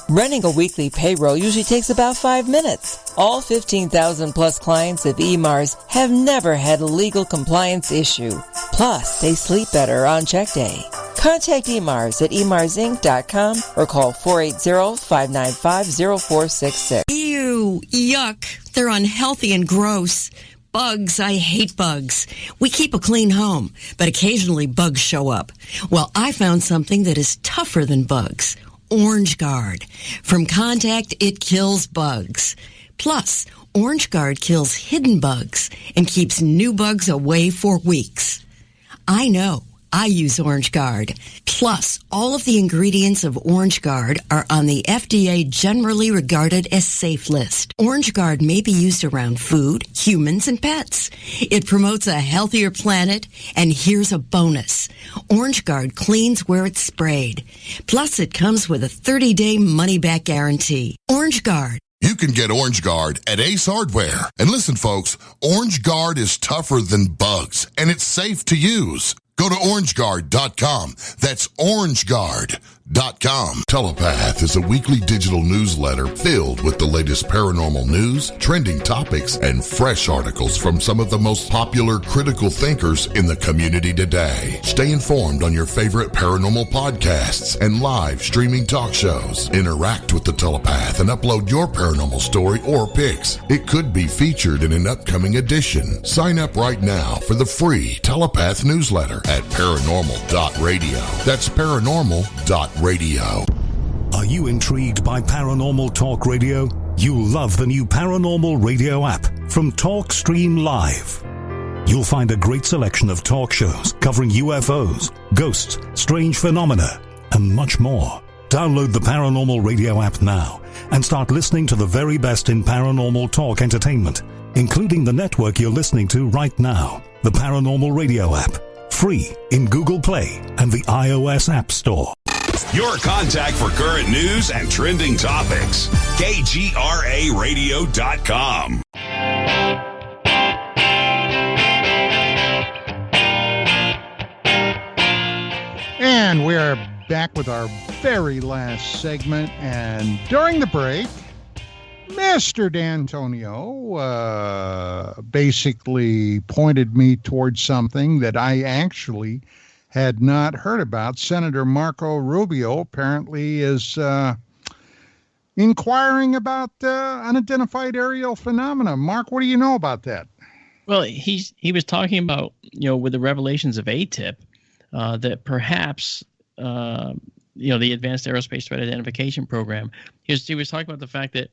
T: Running a weekly payroll usually takes about 5 minutes. All 15,000 plus clients of EMARS have never had a legal compliance issue. Plus, they sleep better on check day. Contact EMARS at emarsinc.com or call 480-595-0466.
U: Ew, yuck. They're unhealthy and gross. Bugs, I hate bugs. We keep a clean home, but occasionally bugs show up. Well, I found something that is tougher than bugs. Orange Guard. From contact, it kills bugs. Plus, Orange Guard kills hidden bugs and keeps new bugs away for weeks. I know. I use Orange Guard. Plus, all of the ingredients of Orange Guard are on the FDA generally regarded as safe list. Orange Guard may be used around food, humans, and pets. It promotes a healthier planet, and here's a bonus. Orange Guard cleans where it's sprayed. Plus, it comes with a 30-day money-back guarantee. Orange Guard.
B: You can get Orange Guard at Ace Hardware. And listen, folks, Orange Guard is tougher than bugs, and it's safe to use. Go to orangeguard.com. That's orangeguard.com. Telepath is a weekly digital newsletter filled with the latest paranormal news, trending topics, and fresh articles from some of the most popular critical thinkers in the community today. Stay informed on your favorite paranormal podcasts and live streaming talk shows. Interact with the Telepath and upload your paranormal story or pics. It could be featured in an upcoming edition. Sign up right now for the free Telepath newsletter at paranormal.radio. That's paranormal.radio.
H: Are you intrigued by Paranormal Talk Radio? You'll love the new Paranormal Radio app from TalkStream Live. You'll find a great selection of talk shows covering UFOs, ghosts, strange phenomena, and much more. Download the Paranormal Radio app now and start listening to the very best in paranormal talk entertainment, including the network you're listening to right now, the Paranormal Radio app. Free in Google Play and the iOS App Store.
I: Your contact for current news and trending topics. KGRAradio.com.
D: And we are back with our very last segment. And during the break, Mr. Dantonio basically pointed me towards something that I actually had not heard about. Senator Marco Rubio apparently is inquiring about unidentified aerial phenomena. Mark, what do you know about that?
E: Well, he was talking about, with the revelations of ATIP, that perhaps, the Advanced Aerospace Threat Identification Program, he was talking about the fact that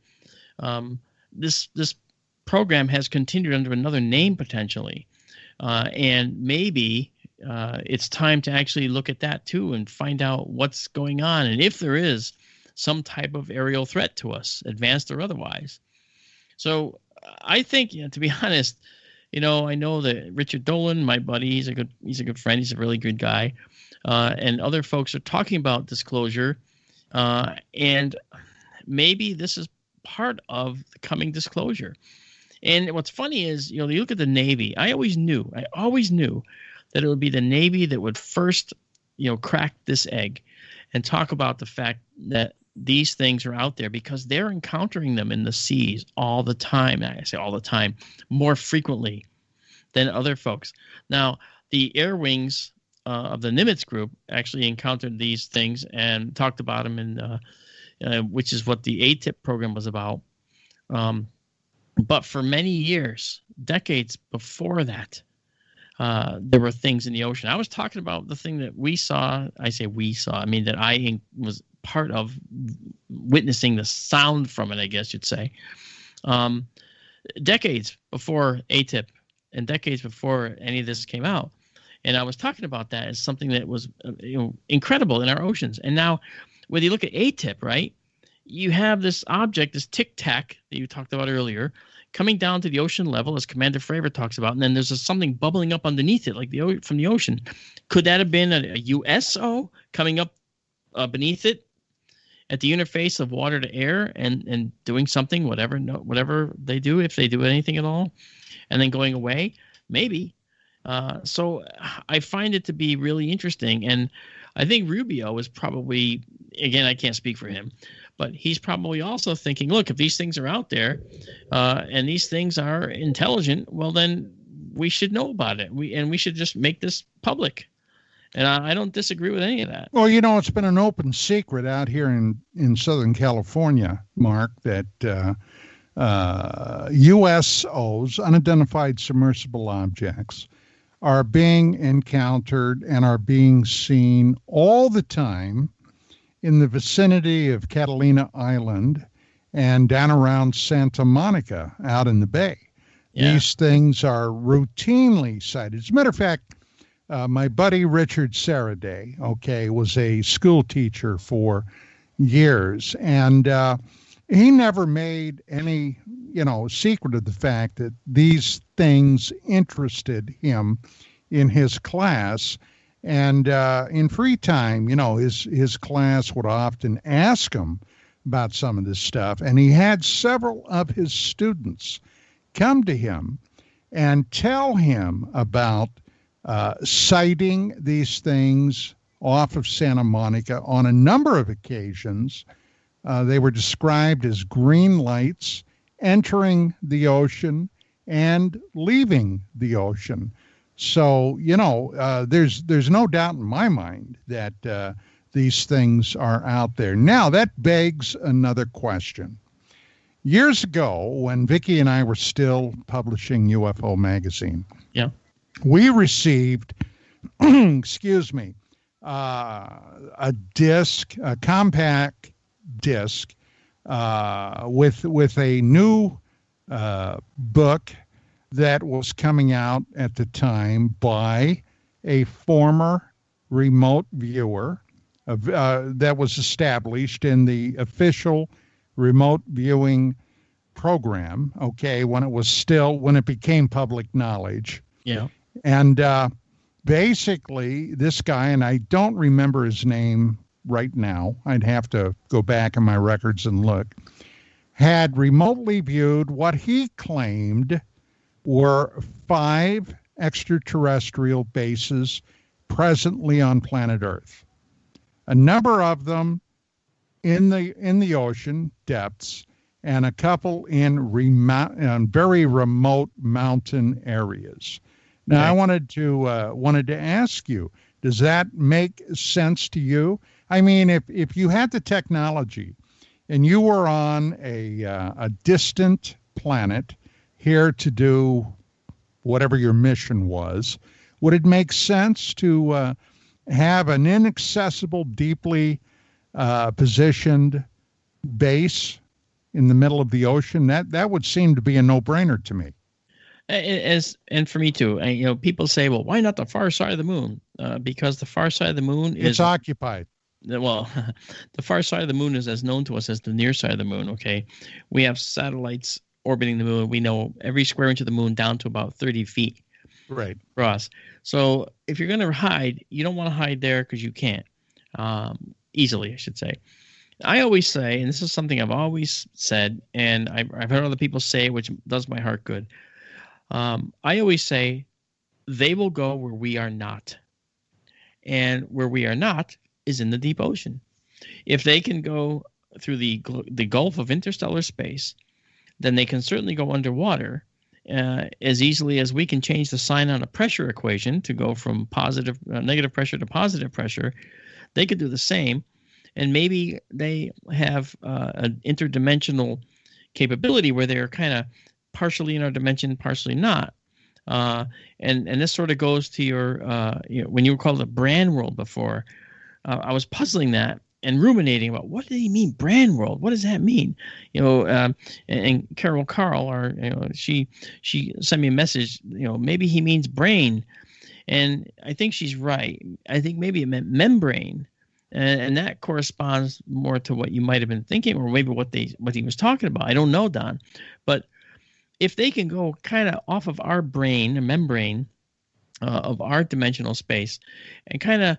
E: this program has continued under another name potentially, and maybe it's time to actually look at that too and find out what's going on and if there is some type of aerial threat to us, advanced or otherwise. So I think, to be honest, I know that Richard Dolan, my buddy, he's a good friend, he's a really good guy, and other folks are talking about disclosure, and maybe this is part of the coming disclosure. And what's funny is, you look at the Navy. I always knew that it would be the Navy that would first, crack this egg and talk about the fact that these things are out there because they're encountering them in the seas all the time. I say all the time, more frequently than other folks. Now, the air wings of the Nimitz group actually encountered these things and talked about them in which is what the ATIP program was about. But for many years, decades before that, there were things in the ocean. I was talking about the thing that we saw. I say we saw. I mean that I was part of witnessing the sound from it, I guess you'd say. Decades before ATIP and decades before any of this came out. And I was talking about that as something that was incredible in our oceans. And now, when you look at ATIP, right, you have this object, this tic-tac that you talked about earlier, coming down to the ocean level, as Commander Fravor talks about, and then there's something bubbling up underneath it, like from the ocean. Could that have been a USO coming up beneath it at the interface of water to air and doing something, whatever they do, if they do anything at all, and then going away? Maybe. So I find it to be really interesting, and I think Rubio is probably, again, I can't speak for him, but he's probably also thinking, look, if these things are out there and these things are intelligent, well, then we should know about it. We should just make this public. And I don't disagree with any of that.
D: Well, it's been an open secret out here in Southern California, Mark, that USOs, unidentified submersible objects, are being encountered and are being seen all the time in the vicinity of Catalina Island and down around Santa Monica out in the bay. Yeah. These things are routinely sighted. As a matter of fact, my buddy Richard Saraday, was a school teacher for years, and he never made any, secret of the fact that these things interested him in his class. And in free time, his class would often ask him about some of this stuff. And he had several of his students come to him and tell him about sighting these things off of Santa Monica on a number of occasions. They were described as green lights entering the ocean and leaving the ocean. So, there's no doubt in my mind that these things are out there. Now, that begs another question. Years ago, when Vicki and I were still publishing UFO Magazine, we received, a disc, a compact disc, with a new book that was coming out at the time by a former remote viewer that was established in the official remote viewing program, okay, when it became public knowledge.
E: Yeah.
D: And basically, this guy, and I don't remember his name right now, I'd have to go back in my records and look, had remotely viewed what he claimed were 5 extraterrestrial bases presently on planet Earth. A number of them in the ocean depths, and a couple in very remote mountain areas. Now, I wanted to ask you, does that make sense to you? I mean, if you had the technology and you were on a distant planet here to do whatever your mission was, would it make sense to have an inaccessible, deeply positioned base in the middle of the ocean? That would seem to be a no-brainer to me.
E: And for me too. People say, well, why not the far side of the moon? Because the far side of the moon
D: is occupied.
E: Well, the far side of the moon is as known to us as the near side of the moon. Okay, we have satellites orbiting the moon. We know every square inch of the moon down to about 30 feet.
D: Right.
E: For us. So if you're going to hide, you don't want to hide there because you can't easily, I should say. I always say, and this is something I've always said, and I've heard other people say, which does my heart good. I always say, they will go where we are not. And where we are not is in the deep ocean. If they can go through the gulf of interstellar space, then they can certainly go underwater as easily as we can change the sign on a pressure equation to go from negative pressure to positive pressure. They could do the same. And maybe they have an interdimensional capability where they're kind of partially in our dimension, partially not. And this sort of goes to your, when you were called a brand world before, I was puzzling that and ruminating about what did he mean, brand world? What does that mean? And Carol Carl, she sent me a message, maybe he means brain. And I think she's right. I think maybe it meant membrane. And that corresponds more to what you might have been thinking, or maybe what he was talking about. I don't know, Don. But if they can go kind of off of our brain, a membrane of our dimensional space, and kind of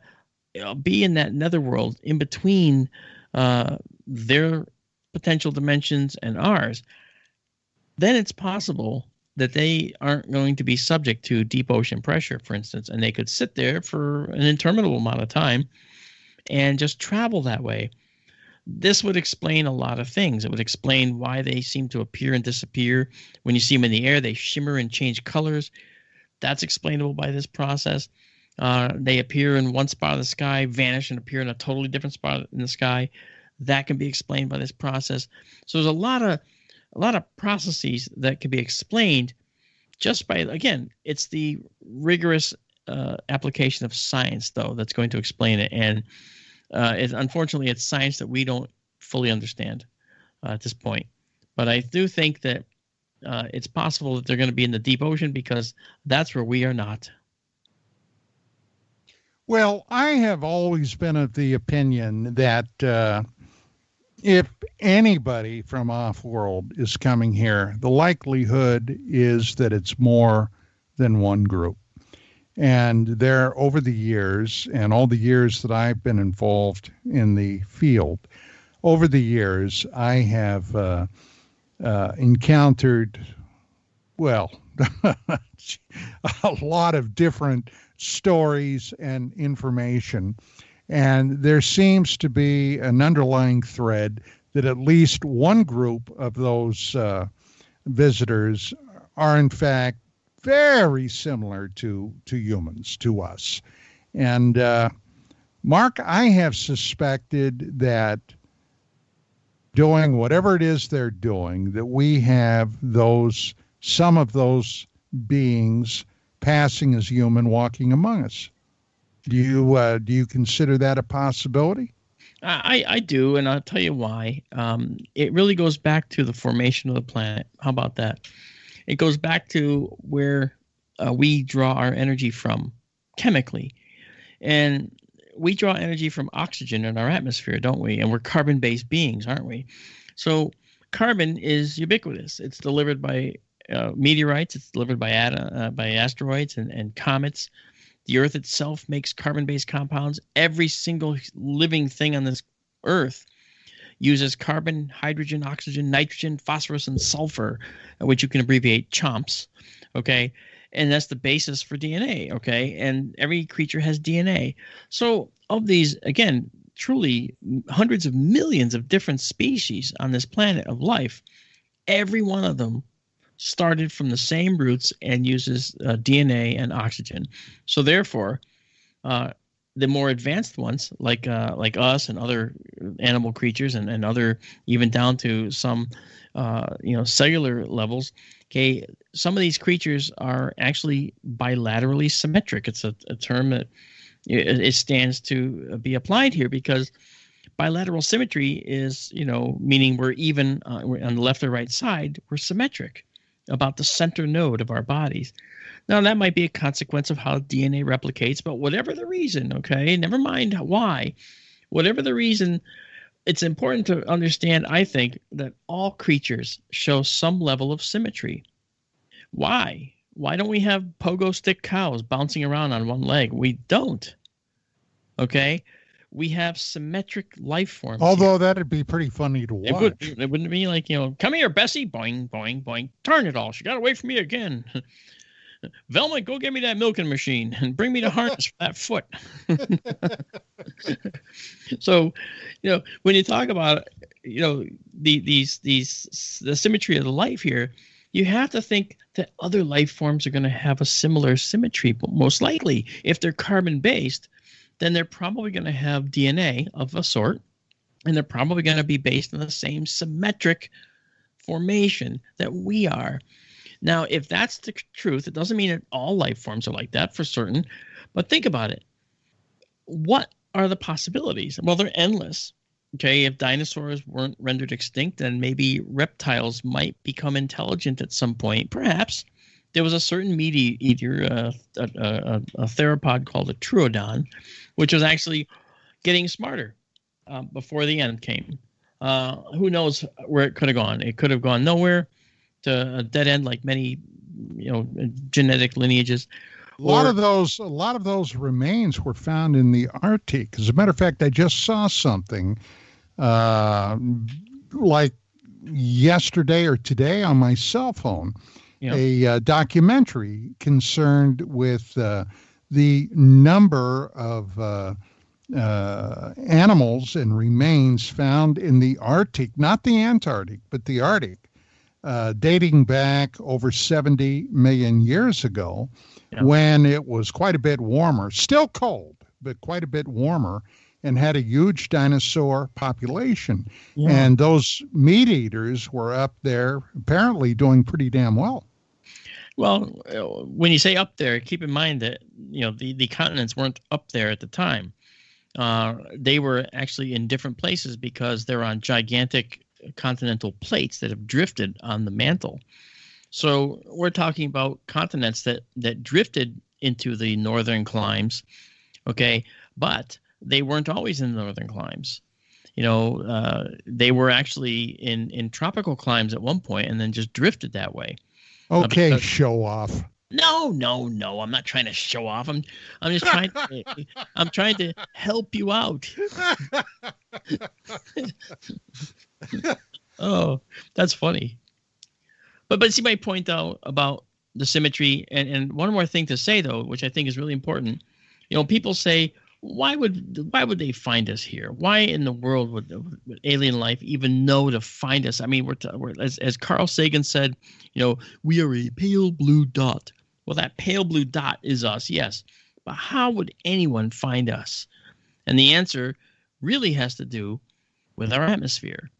E: be in that netherworld in between their potential dimensions and ours, then it's possible that they aren't going to be subject to deep ocean pressure, for instance, and they could sit there for an interminable amount of time and just travel that way. This would explain a lot of things. It would explain why they seem to appear and disappear. When you see them in the air, they shimmer and change colors. That's explainable by this process. They appear in one spot of the sky, vanish, and appear in a totally different spot in the sky. That can be explained by this process. So there's a lot of processes that can be explained just by, again, it's the rigorous application of science, though, that's going to explain it. And unfortunately, it's science that we don't fully understand at this point. But I do think that it's possible that they're going to be in the deep ocean, because that's where we are not.
D: Well, I have always been of the opinion that if anybody from off-world is coming here, the likelihood is that it's more than one group. And there, over the years, and all the years that I've been involved in the field, over the years, I have encountered, well, a lot of different stories and information. And there seems to be an underlying thread that at least one group of those visitors are, in fact, very similar to humans, to us. And Mark, I have suspected that doing whatever it is they're doing, that we have some of those beings passing as human, walking among us. Do you consider that a possibility?
E: I do, and I'll tell you why. It really goes back to the formation of the planet. How about that? It goes back to where we draw our energy from chemically. And we draw energy from oxygen in our atmosphere, don't we? And we're carbon-based beings, aren't we? So carbon is ubiquitous. It's delivered by meteorites. It's delivered by asteroids and comets. The Earth itself makes carbon-based compounds. Every single living thing on this Earth uses carbon, hydrogen, oxygen, nitrogen, phosphorus, and sulfur, which you can abbreviate CHOMPS, okay? And that's the basis for DNA, okay? And every creature has DNA. So of these, again, truly hundreds of millions of different species on this planet of life, every one of them started from the same roots and uses DNA and oxygen. So therefore, the more advanced ones, like us and other animal creatures and other, even down to some, cellular levels, okay, some of these creatures are actually bilaterally symmetric. It's a term that it stands to be applied here because bilateral symmetry is, meaning we're even we're on the left or right side, we're symmetric about the center node of our bodies. Now, that might be a consequence of how DNA replicates, but whatever the reason, okay, never mind why, whatever the reason, it's important to understand, I think, that all creatures show some level of symmetry. Why? Why don't we have pogo stick cows bouncing around on one leg? We don't. Okay? We have symmetric life forms.
D: Although that'd be pretty funny to watch.
E: It wouldn't be like, come here, Bessie, boing, boing, boing. Darn it all. She got away from me again. Velma, go get me that milking machine and bring me the harness for that foot. So, when you talk about, the symmetry of the life here, you have to think that other life forms are going to have a similar symmetry, but most likely, if they're carbon-based, then they're probably going to have DNA of a sort, and they're probably going to be based on the same symmetric formation that we are. Now, if that's the truth, it doesn't mean that all life forms are like that for certain, but think about it. What are the possibilities? Well, they're endless. Okay, if dinosaurs weren't rendered extinct, then maybe reptiles might become intelligent at some point. Perhaps there was a certain meat eater, a theropod called a troodon, which was actually getting smarter before the end came. Who knows where it could have gone? It could have gone nowhere, to a dead end, like many, genetic lineages.
D: A lot of those remains were found in the Arctic. As a matter of fact, I just saw something like yesterday or today on my cell phone, a documentary concerned with the number of animals and remains found in the Arctic, not the Antarctic, but the Arctic, dating back over 70 million years ago, when it was quite a bit warmer, still cold, but quite a bit warmer, and had a huge dinosaur population. Yeah. And those meat eaters were up there apparently doing pretty damn well.
E: Well, when you say up there, keep in mind that, the continents weren't up there at the time. They were actually in different places because they're on gigantic continental plates that have drifted on the mantle. So we're talking about continents that drifted into the northern climes, okay, but they weren't always in the northern climes. They were actually in tropical climes at one point and then just drifted that way.
D: Okay, show off.
E: No, I'm not trying to show off. I'm just trying I'm trying to help you out. Oh, that's funny. But see my point though about the symmetry, and one more thing to say though, which I think is really important. People say, why would they find us here? Why in the world would alien life even know to find us? I mean, we're as Carl Sagan said, we are a pale blue dot. Well, that pale blue dot is us, yes. But how would anyone find us? And the answer really has to do with our atmosphere.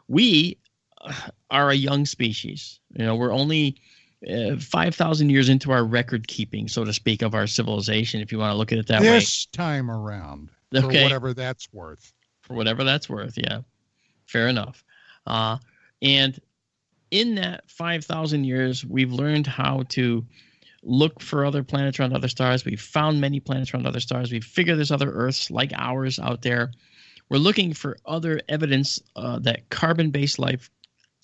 E: We are a young species. We're only 5,000 years into our record keeping, so to speak, of our civilization, if you want to look at it that way.
D: This time around, for whatever that's worth.
E: for whatever that's worth. Yeah, fair enough. And in that 5,000 years, we've learned how to look for other planets around other stars. We've found many planets around other stars. We've figured there's other Earths like ours out there. We're looking for other evidence that carbon-based life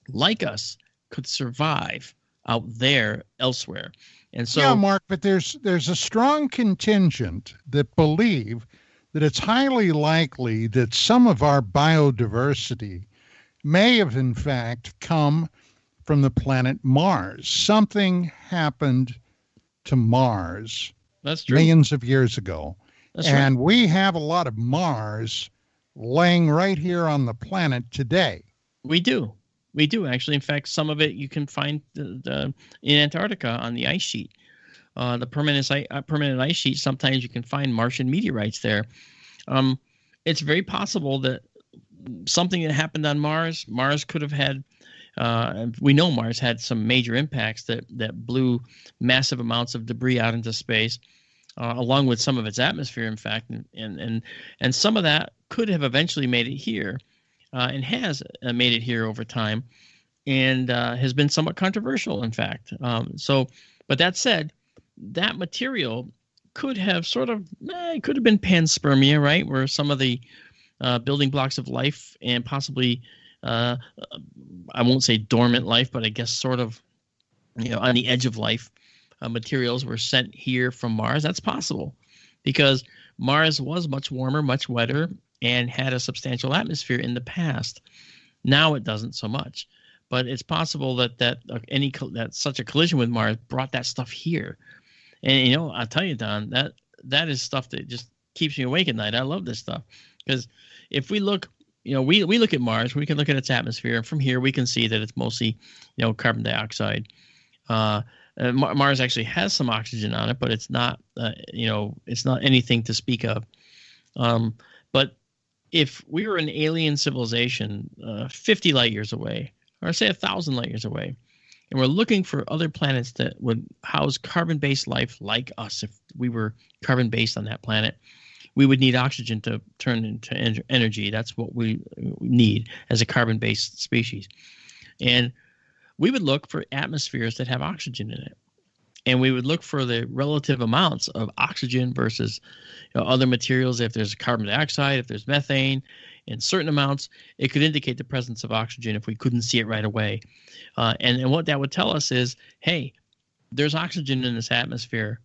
E: like us could survive out there elsewhere. And so,
D: yeah, Mark, but there's a strong contingent that believe that it's highly likely that some of our biodiversity may have in fact come from the planet Mars. Something happened to Mars.
E: That's true.
D: Millions of years ago.
E: That's
D: and
E: right.
D: we have a lot of Mars laying right here on the planet today.
E: We do. We do, actually. In fact, some of it you can find in Antarctica on the ice sheet. The permanent ice sheet, sometimes you can find Martian meteorites there. It's very possible that something that happened on Mars could have had, we know Mars had some major impacts that blew massive amounts of debris out into space, along with some of its atmosphere, in fact. And some of that could have eventually made it here, and has made it here over time, and has been somewhat controversial, in fact. But that said, that material could have it could have been panspermia, right? Where some of the building blocks of life and possibly, I won't say dormant life, but I guess sort of, on the edge of life, materials were sent here from Mars. That's possible because Mars was much warmer, much wetter, and had a substantial atmosphere in the past. Now it doesn't so much, but it's possible that such a collision with Mars brought that stuff here. And I'll tell you, Don, that is stuff that just keeps me awake at night. I love this stuff because if we look, we look at Mars, we can look at its atmosphere, and from here we can see that it's mostly, carbon dioxide. Mars actually has some oxygen on it, but it's not, it's not anything to speak of. But if we were an alien civilization 50 light years away, or say 1,000 light years away, and we're looking for other planets that would house carbon-based life like us, if we were carbon-based on that planet, we would need oxygen to turn into energy. That's what we need as a carbon-based species. And we would look for atmospheres that have oxygen in it. And we would look for the relative amounts of oxygen versus other materials. If there's carbon dioxide, if there's methane, in certain amounts, it could indicate the presence of oxygen if we couldn't see it right away. And what that would tell us is, hey, there's oxygen in this atmosphere.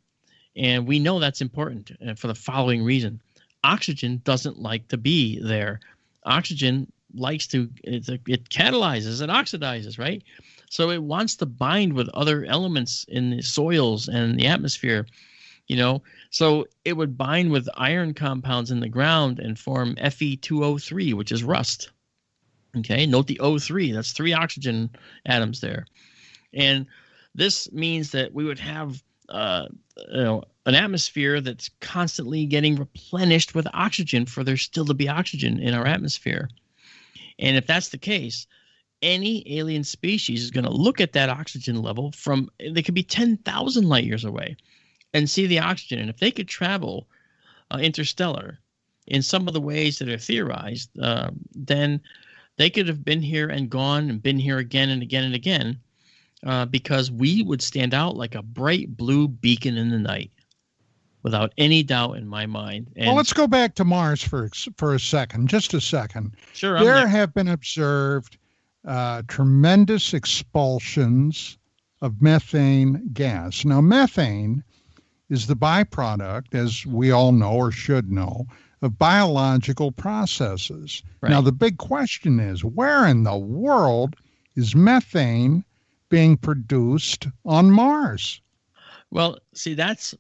E: And we know that's important for the following reason. Oxygen doesn't like to be there. Oxygen likes to, it catalyzes, it oxidizes, right? So it wants to bind with other elements in the soils and the atmosphere, So it would bind with iron compounds in the ground and form Fe2O3, which is rust. Okay, note the O3. That's 3 oxygen atoms there. And this means that we would have an atmosphere that's constantly getting replenished with oxygen for there still to be oxygen in our atmosphere. And if that's the case, any alien species is going to look at that oxygen level they could be 10,000 light years away and see the oxygen. And if they could travel interstellar in some of the ways that are theorized, then they could have been here and gone and been here again and again and again, because we would stand out like a bright blue beacon in the night, without any doubt in my mind. And
D: well, let's go back to Mars for a second, just a second.
E: Sure.
D: There have been observed tremendous expulsions of methane gas. Now, methane is the byproduct, as we all know or should know, of biological processes. Right. Now, the big question is, where in the world is methane being produced on Mars?
E: Well, see, there's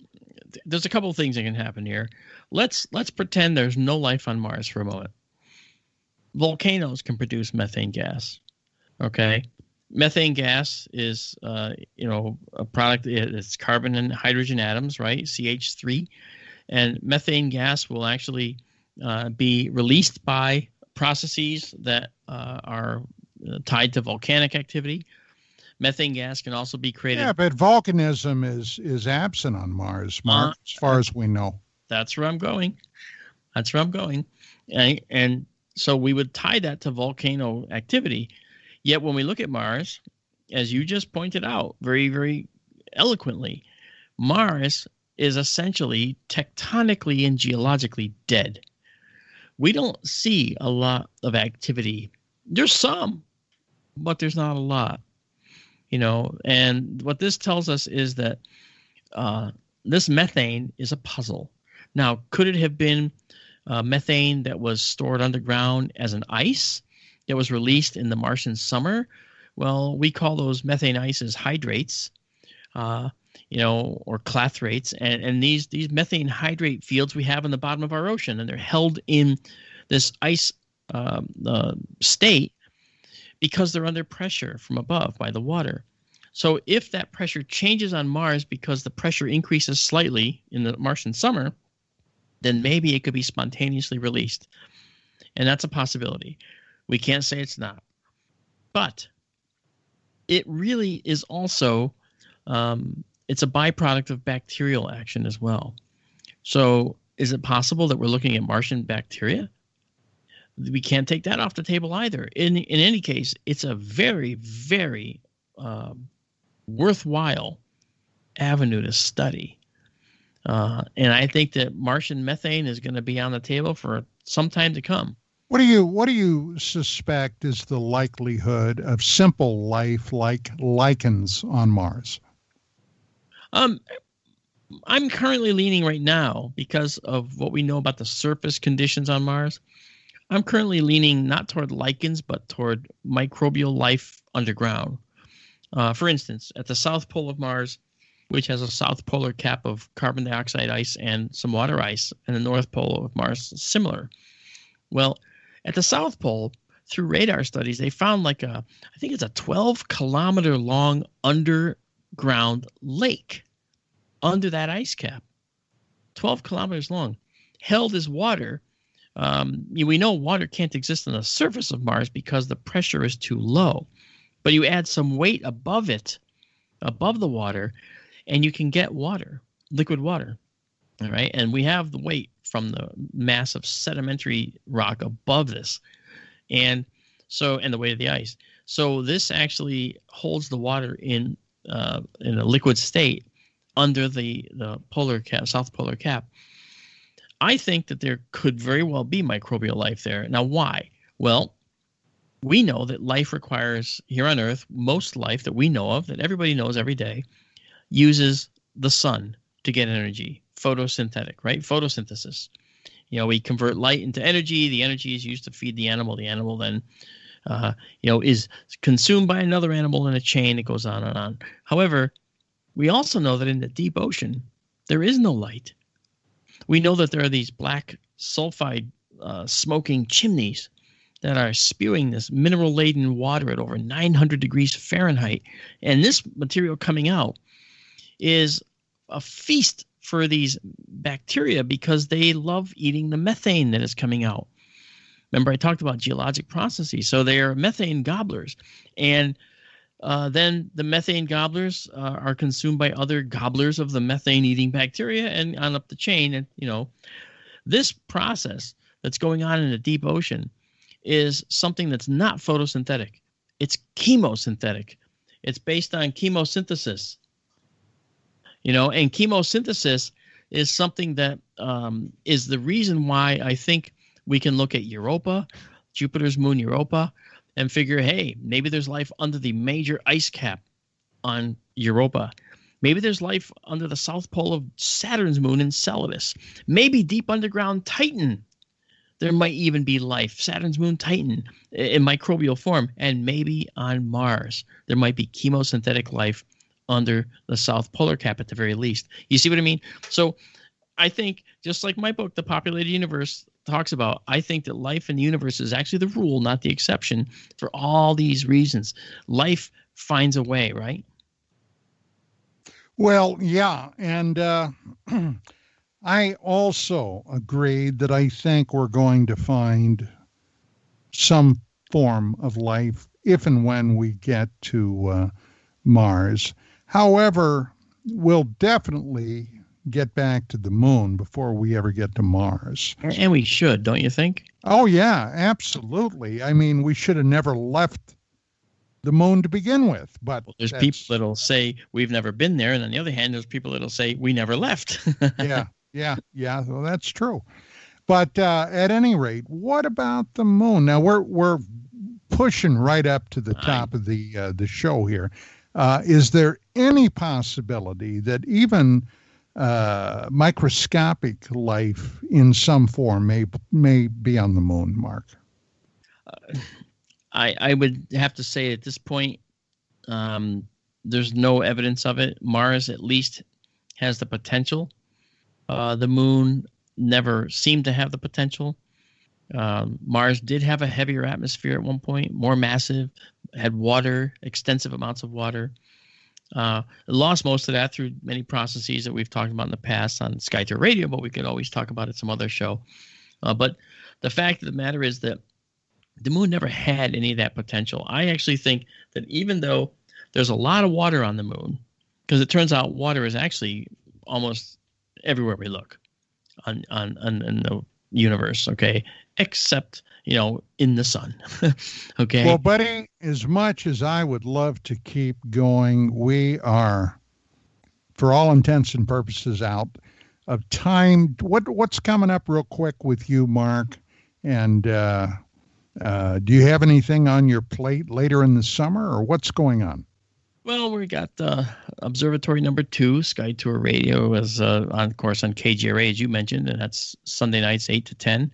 E: a couple of things that can happen here. Let's pretend there's no life on Mars for a moment. Volcanoes can produce methane gas. Okay, methane gas is a product. It's carbon and hydrogen atoms, right? CH3, and methane gas will actually be released by processes that are tied to volcanic activity. Methane gas can also be created.
D: Yeah, but volcanism is absent on Mars, Mark, as far as we know.
E: That's where I'm going. And So we would tie that to volcano activity. Yet when we look at Mars, as you just pointed out very, very eloquently, Mars is essentially tectonically and geologically dead. We don't see a lot of activity. There's some, but there's not a lot. And what this tells us is that this methane is a puzzle. Now, could it have been methane that was stored underground as an ice that was released in the Martian summer? Well, we call those methane ices hydrates, or clathrates. And these methane hydrate fields we have in the bottom of our ocean, and they're held in this ice state because they're under pressure from above by the water. So if that pressure changes on Mars because the pressure increases slightly in the Martian summer, then maybe it could be spontaneously released. And that's a possibility. We can't say it's not. But it really is also, it's a byproduct of bacterial action as well. So is it possible that we're looking at Martian bacteria? We can't take that off the table either. In any case, it's a very, very worthwhile avenue to study. And I think that Martian methane is going to be on the table for some time to come.
D: What do you suspect is the likelihood of simple life like lichens on Mars?
E: I'm currently leaning right now, because of what we know about the surface conditions on Mars, I'm currently leaning not toward lichens, but toward microbial life underground. For instance, at the south pole of Mars, which has a south polar cap of carbon dioxide ice and some water ice, and the north pole of Mars similar. Well, at the south pole, through radar studies, they found I think it's a 12-kilometer long underground lake under that ice cap. 12 kilometers long, held as water. We know water can't exist on the surface of Mars because the pressure is too low. But you add some weight above it, above the water, and you can get water, liquid water. All right. And we have the weight from the mass of sedimentary rock above this. And the weight of the ice. So this actually holds the water in a liquid state under the polar cap, south polar cap. I think that there could very well be microbial life there. Now, why? Well, we know that life requires, here on Earth, most life that we know of, that everybody knows every day, uses the sun to get energy. Photosynthetic, right? Photosynthesis. We convert light into energy. The energy is used to feed the animal. The animal then, is consumed by another animal in a chain. It goes on and on. However, we also know that in the deep ocean, there is no light. We know that there are these black sulfide smoking chimneys that are spewing this mineral-laden water at over 900 degrees Fahrenheit. And this material coming out is a feast for these bacteria because they love eating the methane that is coming out. Remember, I talked about geologic processes. So they are methane gobblers. And then the methane gobblers are consumed by other gobblers of the methane-eating bacteria and on up the chain. And, this process that's going on in the deep ocean is something that's not photosynthetic. It's chemosynthetic. It's based on chemosynthesis. And chemosynthesis is something that is the reason why I think we can look at Europa, Jupiter's moon Europa, and figure, hey, maybe there's life under the major ice cap on Europa. Maybe there's life under the south pole of Saturn's moon Enceladus. Maybe deep underground Titan, there might even be life. Saturn's moon Titan in microbial form. And maybe on Mars, there might be chemosynthetic life under the south polar cap at the very least. You see what I mean? So I think, just like my book, The Populated Universe, talks about, I think that life in the universe is actually the rule, not the exception, for all these reasons. Life finds a way, right?
D: Well, yeah. And I also agreed that I think we're going to find some form of life if and when we get to Mars. However, we'll definitely get back to the moon before we ever get to Mars.
E: And we should, don't you think?
D: Oh, yeah, absolutely. I mean, we should have never left the moon to begin with. But
E: there's people that'll say we've never been there. And on the other hand, there's people that'll say we never left.
D: Yeah. Well, that's true. But at any rate, what about the moon? Now, we're pushing right up to the top of the show here. Is there any possibility that even microscopic life in some form may be on the moon, Mark?
E: I would have to say at this point, there's no evidence of it. Mars at least has the potential. The moon never seemed to have the potential. Mars did have a heavier atmosphere at one point, more massive, had water, extensive amounts of water. It lost most of that through many processes that we've talked about in the past on SkyTour Radio, but we could always talk about it some other show. But the fact of the matter is that the moon never had any of that potential. I actually think that even though there's a lot of water on the moon, because it turns out water is actually almost everywhere we look on the universe, okay, except in the sun. Okay.
D: Well, buddy, as much as I would love to keep going, we are, for all intents and purposes, out of time. What's coming up real quick with you, Mark? And do you have anything on your plate later in the summer, or what's going on?
E: Well, we got Observatory number 2, SkyTour Radio, is on course on KGRA, as you mentioned, and that's Sunday nights 8 to 10.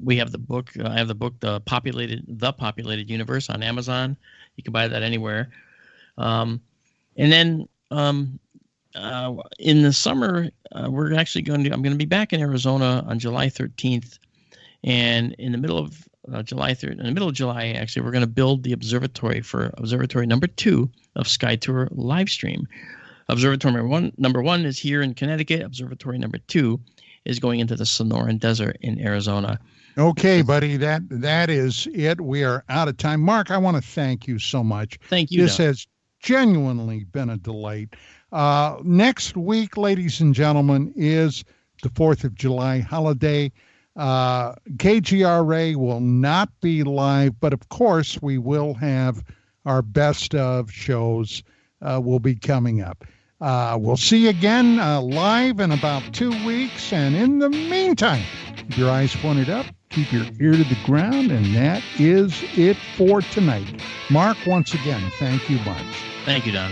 E: We have the book. I have the book, The Populated Universe, on Amazon. You can buy that anywhere. And then in the summer, we're actually I'm going to be back in Arizona on July 13th, and in the middle of July, actually, we're going to build the observatory for Observatory number 2 of SkyTour Livestream. Observatory number one is here in Connecticut. Observatory number 2 is going into the Sonoran Desert in Arizona.
D: Okay, buddy, that is it. We are out of time. Mark, I want to thank you so much.
E: Thank you.
D: This has genuinely been a delight. Next week, ladies and gentlemen, is the 4th of July holiday. KGRA will not be live, but of course we will have our best of shows will be coming up. We'll see you again live in about 2 weeks. And in the meantime, keep your eyes pointed up, keep your ear to the ground, and that is it for tonight. Mark, once again, thank you much.
E: Thank you, Don.